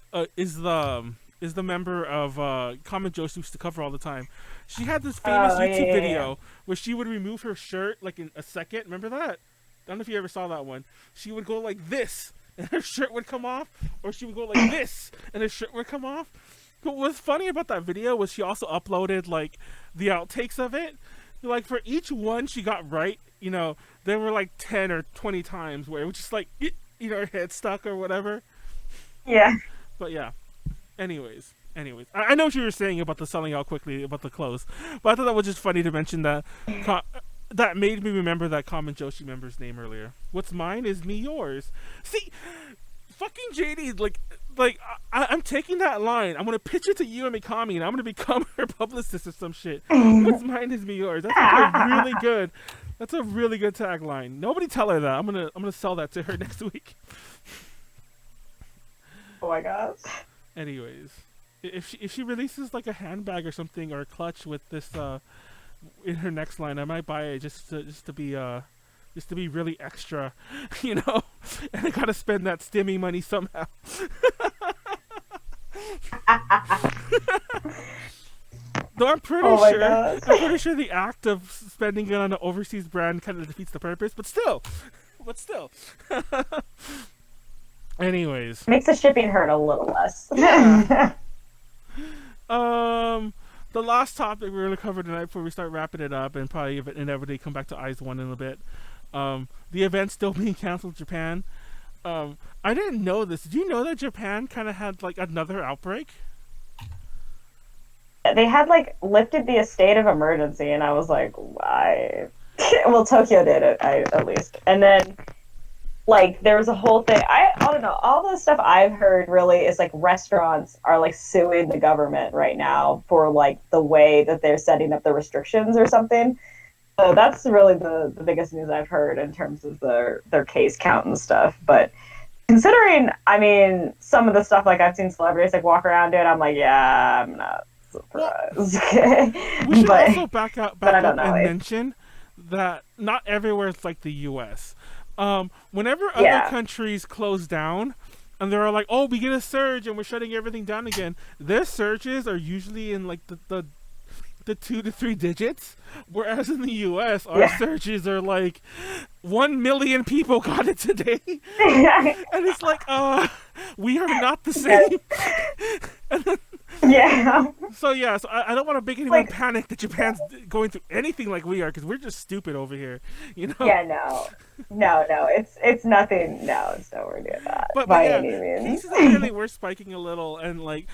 member of Common Joe she used to cover all the time. She had this famous YouTube video where she would remove her shirt like in a second. Remember that? I don't know if you ever saw that one. She would go like this and her shirt would come off, or she would go like this and her shirt would come off. But what's funny about that video was she also uploaded like the outtakes of it. Like for each one she got right, you know, there were like 10 or 20 times where it was just like, you know, her head stuck or whatever. Yeah. But yeah. Anyways, I know what you were saying about the selling out quickly about the clothes, but I thought that was just funny to mention that. That made me remember that Common Joshi member's name earlier. What's mine is me yours. See, fucking JD, like I'm taking that line. I'm gonna pitch it to Yua Mikami, and I'm gonna become her publicist or some shit. What's mine is me yours. That's really good. That's a really good tagline. Nobody tell her that. I'm gonna sell that to her next week. Oh my god. Anyways, if she releases like a handbag or something or a clutch with this in her next line, I might buy it just to be really extra, you know. And I gotta spend that stimmy money somehow. Though I'm pretty sure the act of spending it on an overseas brand kind of defeats the purpose. But still. Anyways, makes the shipping hurt a little less. Yeah. The last topic we're gonna cover tonight before we start wrapping it up, and probably inevitably come back to IZONE in a bit. The event's still being canceled in Japan. I didn't know this. Did you know that Japan kind of had like another outbreak? They had like lifted the state of emergency, and I was like, why? Well, Tokyo did it, at least. And then, like, there was a whole thing. I don't know. All the stuff I've heard really is like restaurants are like suing the government right now for like the way that they're setting up the restrictions or something. So that's really the biggest news I've heard in terms of their case count and stuff. But considering, I mean, some of the stuff like I've seen celebrities like walk around doing, I'm like, yeah, I'm not surprise. We should but, also back up and mention that not everywhere is like the U.S. Whenever other countries close down, and they're like, "Oh, we get a surge and we're shutting everything down again," their surges are usually in like the 2 to 3 digits, whereas in the U.S. our surges are like 1 million people got it today, and it's like, we are not the same. And then, So I don't want to make anyone panic that Japan's going through anything like we are, because we're just stupid over here, you know? Yeah, no, it's nothing. No, it's nowhere near that by any means. Cases apparently were spiking a little, and like,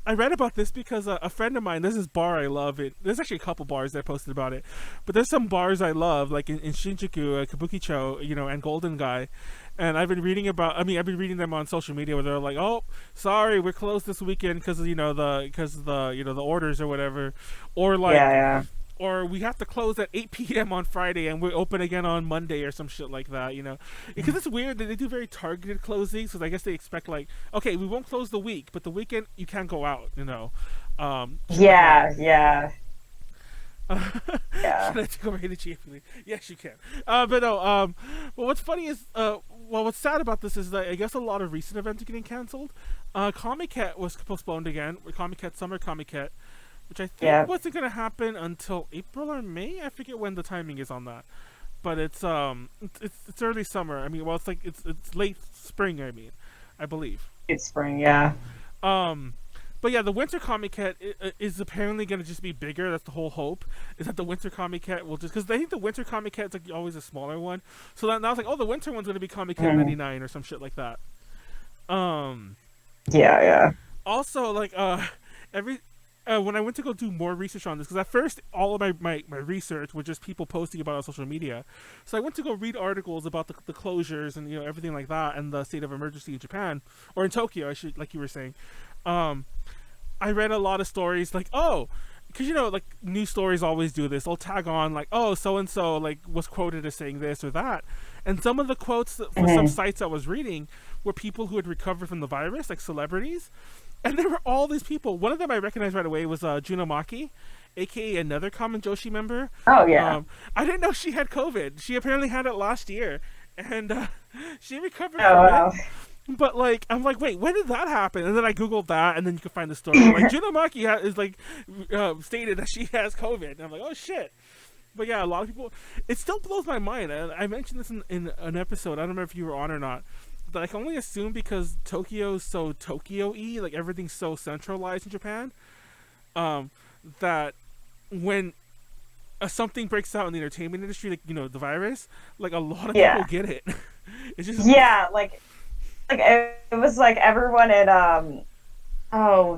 I read about this because a friend of mine, there's this bar I love. There's actually a couple bars that posted about it, but there's some bars I love, like in Shinjuku, Kabukicho, you know, and Golden Guy. And I've been reading them on social media where they're like, "Oh, sorry, we're closed this weekend because of the orders or whatever," or like, or we have to close at 8 p.m. on Friday and we're open again on Monday or some shit like that, you know? Because it's weird that they do very targeted closings, because I guess they expect, like, okay, we won't close the week, but the weekend you can't go out, you know? Yeah. Should I take over the chief? Yes, you can. But no, well, what's funny is, what's sad about this is that I guess a lot of recent events are getting canceled. Comiket was postponed again, Summer Comiket, which I think wasn't going to happen until April or May. I forget when the timing is on that, but it's early summer. I mean, well, it's like it's late spring. I believe it's spring. Yeah. But yeah, the Winter Comiket is apparently going to just be bigger. That's the whole hope, is that the Winter Comiket will just, because I think the Winter Comiket is like always a smaller one. So now it's like, oh, the winter one's going to be Comiket 99 or some shit like that. Yeah. Also, like when I went to go do more research on this, because at first all of my research was just people posting about it on social media, so I went to go read articles about the closures and, you know, everything like that, and the state of emergency in Japan, or in Tokyo, I should, like you were saying. I read a lot of stories like, oh, because, you know, like, news stories always do this. They'll tag on like, oh, so and so like was quoted as saying this or that, and some of the quotes for some sites I was reading were people who had recovered from the virus, like celebrities. And there were all these people. One of them I recognized right away was Junamaki, aka another common Joshi member. Oh, yeah. I didn't know she had COVID. She apparently had it last year, and she recovered from it. But, like, I'm like, wait, when did that happen? And then I Googled that, and then you can find the story. Like, Junamaki is, like, stated that she has COVID. And I'm like, oh, shit. But, yeah, a lot of people... It still blows my mind. I mentioned this in an episode. I don't remember if you were on or not. But I can only assume because Tokyo's so Tokyo-y, like, everything's so centralized in Japan, that when something breaks out in the entertainment industry, like, you know, the virus, like, a lot of people get it. It's just... Yeah, like it was like everyone at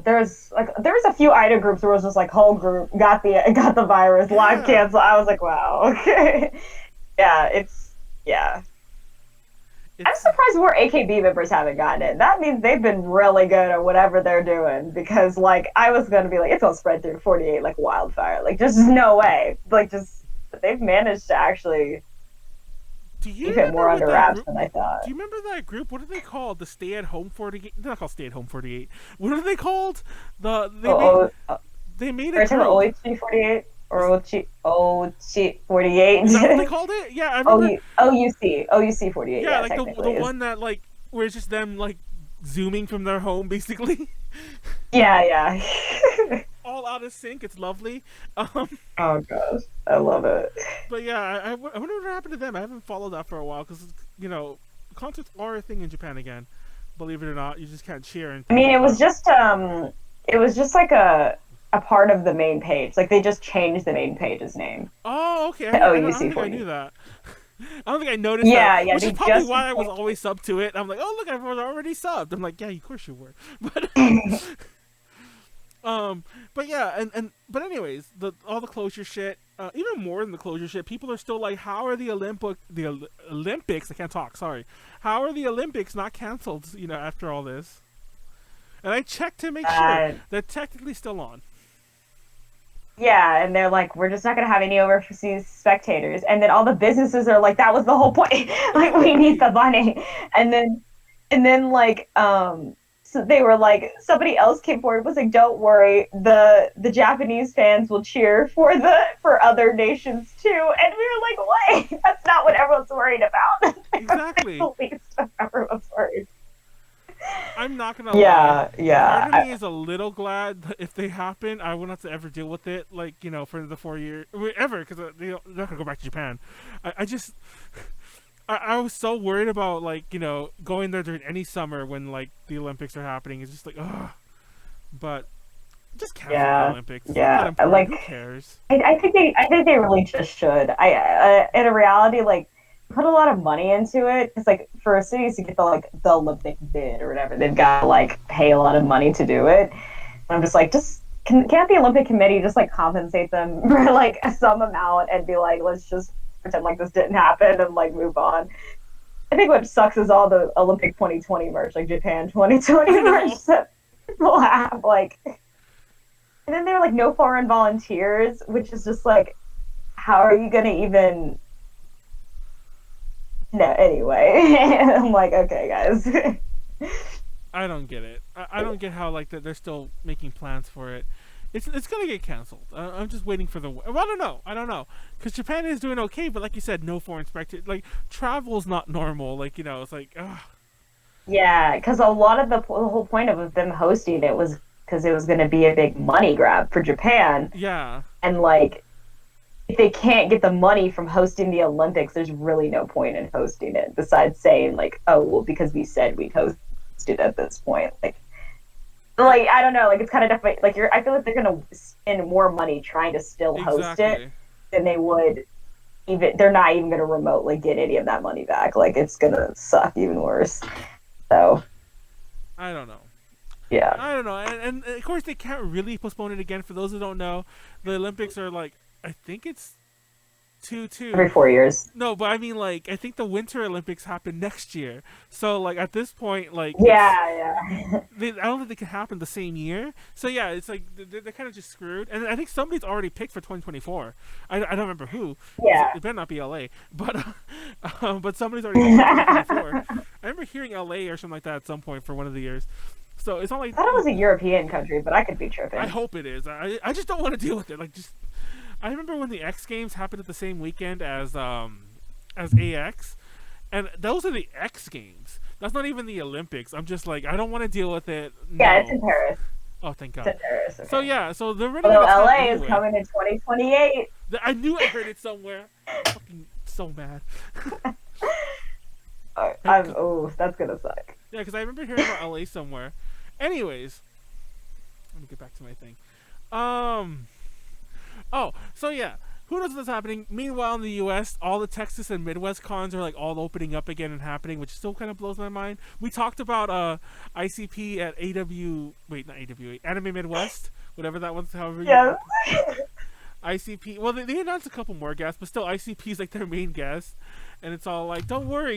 there was a few idol groups where it was just like whole group got the virus, live cancel. I was like, wow, okay. I'm surprised more AKB members haven't gotten it. That means they've been really good at whatever they're doing, because, like, I was gonna be like, it's gonna spread through 48 like wildfire. Like, just no way. Like, just they've managed to actually keep it more under wraps than I thought. Do you remember that group? What are they called? The Stay at Home 48? They're not called Stay at Home 48. What are they called? They made a group. OHG 48 or OHG 48. Is that what they called it? Yeah, I remember. OUC 48. Yeah, like the one that, like, where it's just them, like, zooming from their home, basically. Yeah. All out of sync. It's lovely. Oh gosh, I love it. But yeah, I wonder what happened to them. I haven't followed that for a while because, you know, concerts are a thing in Japan again. Believe it or not, you just can't cheer. I mean, it was just like a part of the main page. Like, they just changed the main page's name. Oh, okay. I don't think I knew that. I don't think I noticed that. Yeah, which is probably why I was always subbed to it. I'm like, oh, look, I was already subbed. I'm like, yeah, of course you were. But yeah, but anyways, all the closure shit, even more than the closure shit, people are still like, how are the Olympics? I can't talk. Sorry. How are the Olympics not canceled? You know, after all this, and I checked to make sure they're technically still on. Yeah, and they're like, we're just not going to have any overseas spectators. And then all the businesses are like, that was the whole point. Like, we need the money. And then like, some they were like, somebody else came forward, was like, don't worry, the Japanese fans will cheer for other nations too. And we were like, wait, that's not what everyone's worried about. Exactly. The least of everyone's worried. I'm not gonna lie. Yeah. Part of me is a little glad that if they happen, I won't have to ever deal with it, like, you know, for the 4 years, ever, because they're not gonna go back to Japan. I was so worried about, like, you know, going there during any summer when, like, the Olympics are happening. It's just like, ugh. But just cancel the Olympics. Yeah, like, who cares? I think they really just should. In a reality, like, put a lot of money into it. It's like for cities to get the Olympic bid or whatever, they've got to like pay a lot of money to do it. And I'm just like, can't the Olympic Committee just like compensate them for like some amount and be like, let's just pretend like this didn't happen and like move on. I think what sucks is all the Olympic 2020 merch, like Japan 2020 merch that people have, like, and then there are like no foreign volunteers, which is just like, how are you gonna even? No, anyway, I'm like, okay, guys. I don't get it. I don't get how like that they're still making plans for it. It's gonna get canceled. I'm just waiting for the. Well, I don't know, because Japan is doing okay, but like you said, no foreign spectators. Like travel's not normal. Like, you know, it's like, ugh. Yeah, because a lot of the whole point of them hosting it was because it was going to be a big money grab for Japan. Yeah. And like, if they can't get the money from hosting the Olympics, there's really no point in hosting it. Besides saying like, oh well, because we said we'd host it at this point, like I don't know, like it's kind of definitely like I feel like they're gonna spend more money trying to still host it than they would they're not even gonna remotely get any of that money back. Like it's gonna suck even worse. So I don't know. Yeah. I don't know, and of course they can't really postpone it again. For those who don't know, the Olympics are like, I think it's 2 every 4 years. No, but I mean, like, I think the Winter Olympics happen next year. So, like, at this point, like... Yeah. I don't think they can happen the same year. So, yeah, it's like, they're kind of just screwed. And I think somebody's already picked for 2024. I don't remember who. Yeah. It better not be LA. But somebody's already picked for 2024. I remember hearing LA or something like that at some point for one of the years. So, it's not like... I thought it was a European country, but I could be tripping. I hope it is. I just don't want to deal with it. Like, just... I remember when the X Games happened at the same weekend as AX, and those are the X Games. That's not even the Olympics. I'm just like, I don't want to deal with it. No. Yeah, it's in Paris. Oh, thank God. It's in Paris. Okay. So yeah, so they're running. Although LA is coming in 2028. I knew I heard it somewhere. I'm fucking so mad. That's gonna suck. Yeah, because I remember hearing about LA somewhere. Anyways, let me get back to my thing. Oh, so yeah, who knows what's happening? Meanwhile, in the U.S., all the Texas and Midwest cons are like all opening up again and happening, which still kind of blows my mind. We talked about ICP at Anime Midwest, whatever that was. However, yeah. ICP. Well, they announced a couple more guests, but still, ICP is like their main guest, and it's all like, don't worry.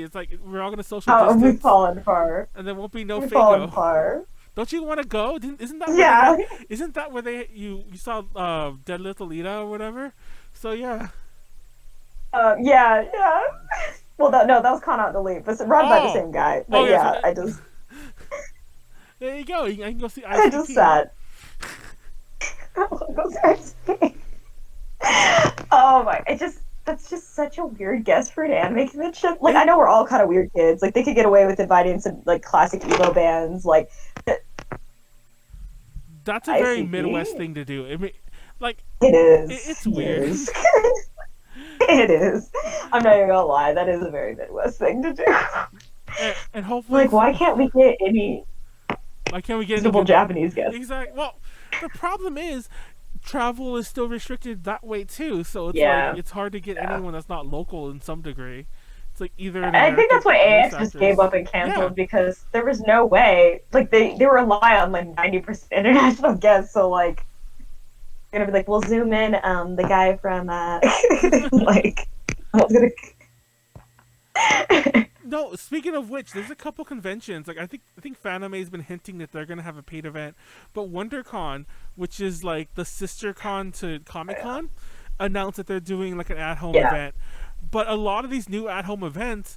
It's like we're all gonna social distance. We've fallen apart. And there won't be no We've fallen apart. Don't you want to go? Isn't that where you saw Dead Little Lita or whatever? So yeah. Yeah. Well, that was Con Out Delete, but run by the same guy. But yeah, I just. There you go. I can go see ICP. I just sat. Oh my! That's just such a weird guess for an anime convention. Like, I know we're all kind of weird kids. Like, they could get away with inviting some like classic emo bands. Like, that's a very Midwest thing to do. I mean, like, it is. It's weird. It is. I'm not even gonna lie. That is a very Midwest thing to do. And hopefully, like, why can't we get any? Why can't we get any Japanese guests? Exactly. Well, the problem is, travel is still restricted that way too. So it's like it's hard to get anyone that's not local in some degree. It's like either. I think that's why AX just gave up and canceled because there was no way. Like they rely on like 90% international guests. So like, they're gonna be like, we'll zoom in. The guy from like, I was gonna. No, speaking of which, there's a couple conventions. Like I think Fanime has been hinting that they're gonna have a paid event, but WonderCon, which is like the sister con to Comic-Con, announced that they're doing like an at-home event. But a lot of these new at-home events,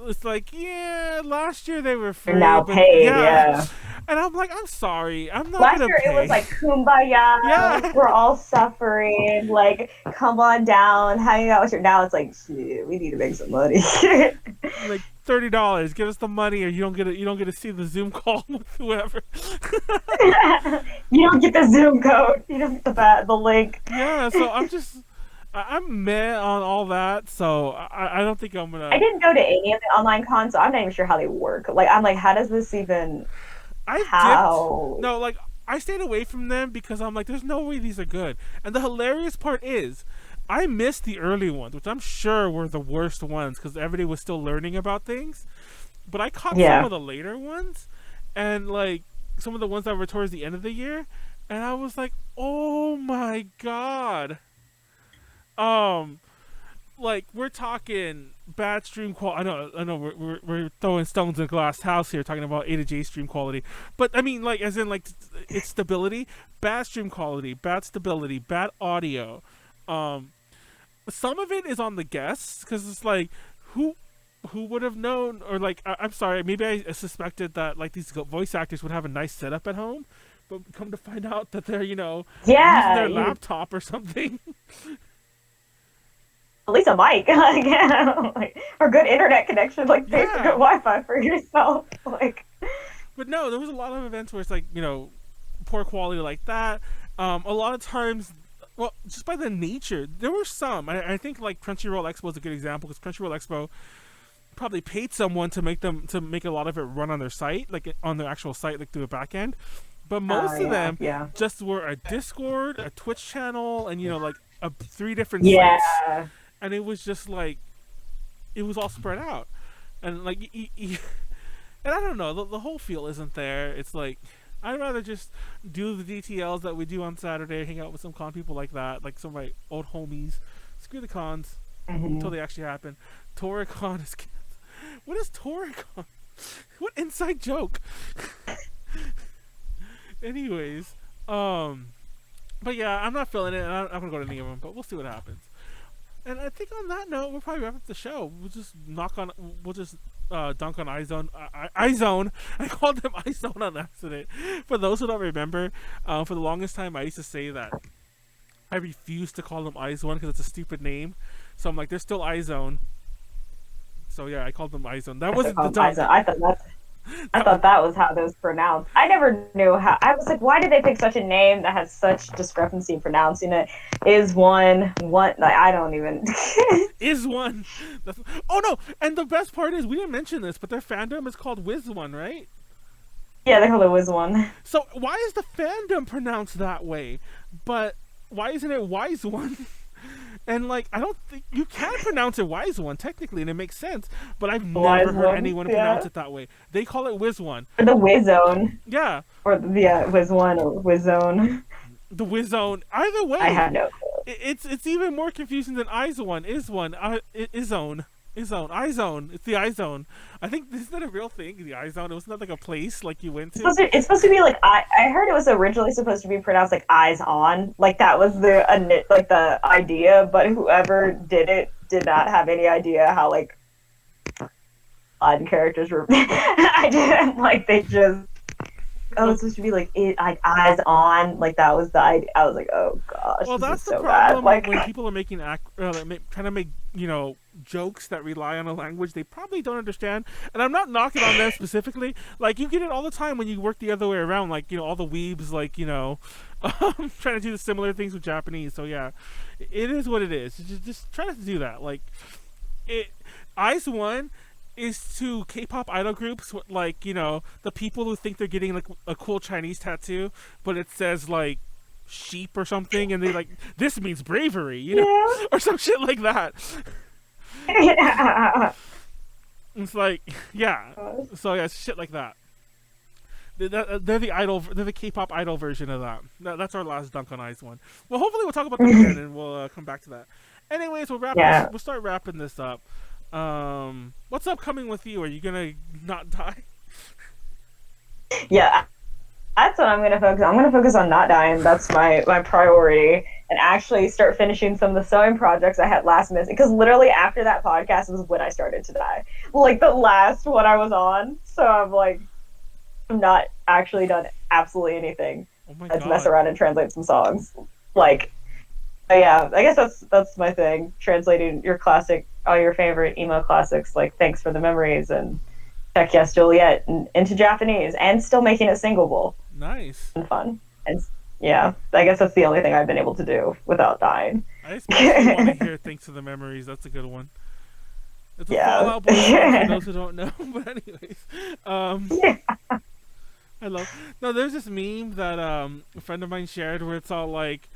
it's like, yeah, last year they were free. You're now but paid, yeah. And I'm like, I'm sorry, I'm not Last gonna year pay. it was like kumbaya. Yeah. We're all suffering. Like, come on down, hang out with your. Now it's like, shit, we need to make some money. Like $30. Give us the money, or you don't get to see the Zoom call with whoever. You don't get the Zoom code. You don't get the link. Yeah. So I'm meh on all that. So I don't think I'm gonna. I didn't go to any of the online cons, so I'm not even sure how they work. Like, I'm like, how does this even? No, like, I stayed away from them because I'm like, there's no way these are good. And the hilarious part is, I missed the early ones, which I'm sure were the worst ones because everybody was still learning about things. But I caught some of the later ones, and like some of the ones that were towards the end of the year, and I was like, oh my god. Like, we're talking bad stream quality. I know we're throwing stones in a glass house here, talking about A to J stream quality. But I mean, like, as in, like, its stability, bad stream quality, bad stability, bad audio. Some of it is on the guests because it's like, who would have known? Or like, I'm sorry, maybe I suspected that like these voice actors would have a nice setup at home, but come to find out that they're using their laptop or something. At least a mic, like, or good internet connection, like pay for good Wi-Fi for yourself, like. But no, there was a lot of events where it's like, poor quality like that. A lot of times, well, just by the nature, there were some. I think like Crunchyroll Expo is a good example because Crunchyroll Expo probably paid someone to make a lot of it run on their site, like on their actual site, like through the back end. But most of them just were a Discord, a Twitch channel, and like 3 different sites. And it was just like, it was all spread out. And like, and I don't know, the whole feel isn't there. It's like, I'd rather just do the DTLs that we do on Saturday, hang out with some con people like that, like some of my old homies. Screw the cons until they actually happen. Toricon is... What is Toricon? What inside joke? Anyways, but yeah, I'm not feeling it, and I'm not gonna go to any of them, but we'll see what happens. And I think on that note, we'll probably wrap up the show. We'll just dunk on IZONE. IZONE. I called them IZONE on accident. For those who don't remember, for the longest time, I used to say that I refused to call them IZONE because it's a stupid name. So I'm like, they're still IZONE. So yeah, I called them IZONE. That wasn't the dumb. I thought that was how that was pronounced. I never knew how. I was like, why did they pick such a name that has such discrepancy in pronouncing it? Like, I don't even. Is one. Oh no! And the best part is, we didn't mention this, but their fandom is called Wiz1, right? Yeah, they call it Wiz1. So why is the fandom pronounced that way? But why isn't it Wise1? And like, I don't think you can pronounce it Wise1 technically, and it makes sense. But I've never heard anyone pronounce it that way. They call it Wiz1. Or the Wizone. Yeah. Or Wiz1 or Wizone. The Wizone. Either way, I have no clue. It's even more confusing than IZONE. IZONE. IZONE. It's the IZONE. I think, isn't that a real thing? The IZONE. It wasn't that like a place like you went to? It's supposed to be like, I heard it was originally supposed to be pronounced like eyes on. Like that was the idea, but whoever did it did not have any idea how like odd characters were. I didn't like, they just, it's supposed to be like eyes on, like that was the idea. I was like, oh gosh. Well, that's the so problem. Like, when people are making trying to make jokes that rely on a language they probably don't understand. And I'm not knocking on them specifically. Like, you get it all the time when you work the other way around. Like, all the weebs, like, trying to do the similar things with Japanese. So yeah, it is what it is. Just try not to do that. Like, IZONE is to K-pop idol groups, like, the people who think they're getting like a cool Chinese tattoo, but it says like sheep or something, and they like, this means bravery, or some shit like that. yeah. It's like, yeah. So yeah, shit like that. They're the idol. They're the K-pop idol version of that. That's our last dunk on IZONE. Well, hopefully we'll talk about them again, and we'll come back to that. Anyways, we'll start wrapping this up. What's upcoming with you? Are you gonna not die? Yeah, that's what I'm gonna focus on. I'm gonna focus on not dying. That's my priority. and actually start finishing some of the sewing projects I had last minute. Because literally after that podcast was when I started to die. Like the last one I was on. So I'm like, I'm not actually done absolutely anything. Oh my Let's God. mess around and translate some songs. Like, yeah, I guess that's my thing. Translating your classic, all your favorite emo classics, like Thanks for the Memories and Heck Yes Juliet, into Japanese, and still making it singable. Nice. And fun. And yeah, I guess that's the only thing I've been able to do without dying. I especially want to hear Thanks for the Memories. That's a good one. It's a Yeah. Fallout Boy song for those who don't know. But anyways, Yeah. I love. No, there's this meme that a friend of mine shared where it's all like,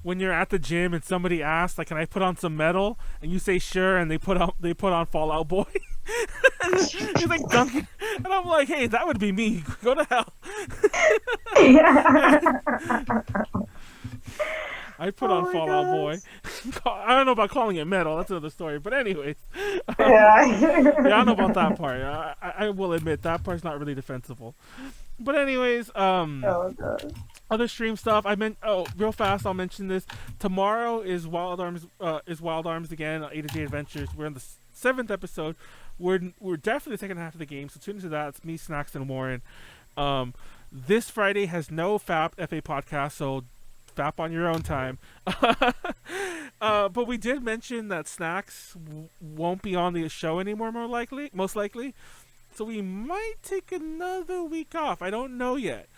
when you're at the gym and somebody asks, like, "Can I put on some metal?" and you say sure, and they put on Fallout Boy. He's like dunking, and I'm like, "Hey, that would be me. Go to hell." I put on Fallout Boy. I don't know about calling it metal. That's another story. But anyways, yeah, I don't know about that part. I will admit that part's not really defensible. But anyways, other stream stuff. Real fast. I'll mention this. Tomorrow is Wild Arms. Again. A to J Adventures. We're in the 7th episode. We're definitely the second half of the game. So tune into that. It's me, Snacks, and Warren. This Friday has no FAP FA podcast. So FAP on your own time. But we did mention that Snacks won't be on the show anymore. Most likely. So we might take another week off. I don't know yet.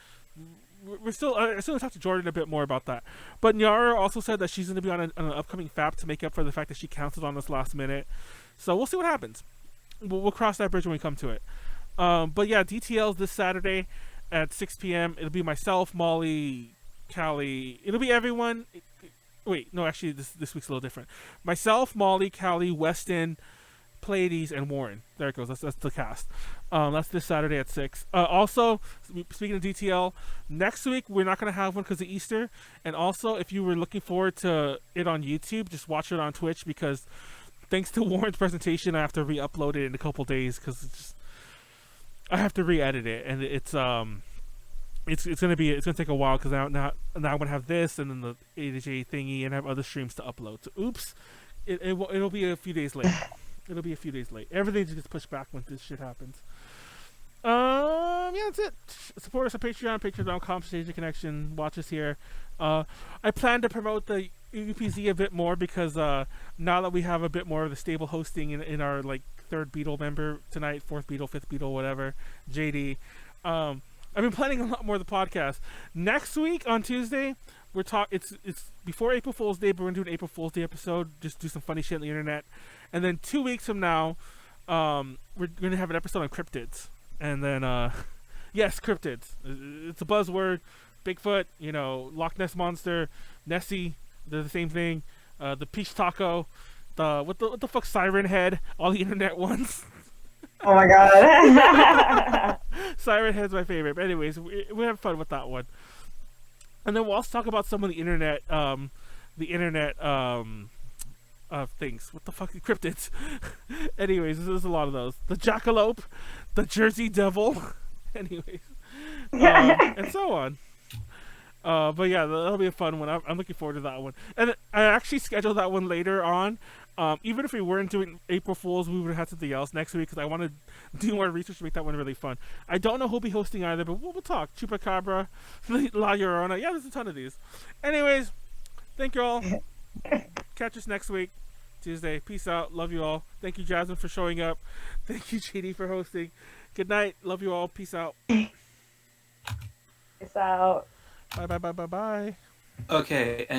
I still talk to Jordan a bit more about that. But Nyaru also said that she's going to be on an upcoming FAP to make up for the fact that she canceled on us last minute. So we'll see what happens. We'll cross that bridge when we come to it. But yeah, DTL's this Saturday at 6 p.m. It'll be myself, Molly, Callie. It'll be everyone. Wait, no, actually, this week's a little different. Myself, Molly, Callie, Weston, Pleiades, and Warren. There it goes. That's the cast. That's this Saturday at 6. Also, speaking of DTL, next week we're not going to have one because of Easter. And also, if you were looking forward to it on YouTube, just watch it on Twitch because thanks to Warren's presentation, I have to re-upload it in a couple days because I have to re-edit it, and it's gonna take a while because now I'm gonna have this and then the A to J thingy and have other streams to upload. So oops, it'll be a few days late. It'll be a few days late. Everything just gets pushed back when this shit happens. Yeah, that's it. Support us on Patreon, patreon.com/Stage Connection. Watch us here. I plan to promote the UPZ a bit more because now that we have a bit more of the stable hosting in our like 3rd Beetle member tonight, 4th Beetle, 5th Beetle, whatever, JD. I've been planning a lot more of the podcast. Next week on Tuesday, it's before April Fool's Day, but we're gonna do an April Fool's Day episode. Just do some funny shit on the internet. And then 2 weeks from now, we're gonna have an episode on cryptids. And then yes, cryptids. It's a buzzword. Bigfoot, Loch Ness Monster, Nessie, they're the same thing. The Peach Taco, what the fuck, Siren Head, all the internet ones. Oh my god. Siren Head's my favorite. But anyways, we have fun with that one. And then we'll also talk about some of the internet things. What the fuck, cryptids. Anyways, there's a lot of those. The Jackalope, the Jersey Devil. Anyways, and so on. But yeah, that'll be a fun one. I'm looking forward to that one. And I actually scheduled that one later on. Even if we weren't doing April Fools, we would have had something else next week because I want to do more research to make that one really fun. I don't know who'll be hosting either, but we'll talk. Chupacabra, La Llorona. Yeah, there's a ton of these. Anyways, thank you all. Catch us next week, Tuesday. Peace out. Love you all. Thank you, Jasmine, for showing up. Thank you, JD, for hosting. Good night. Love you all. Peace out. Peace out. Bye. Okay, and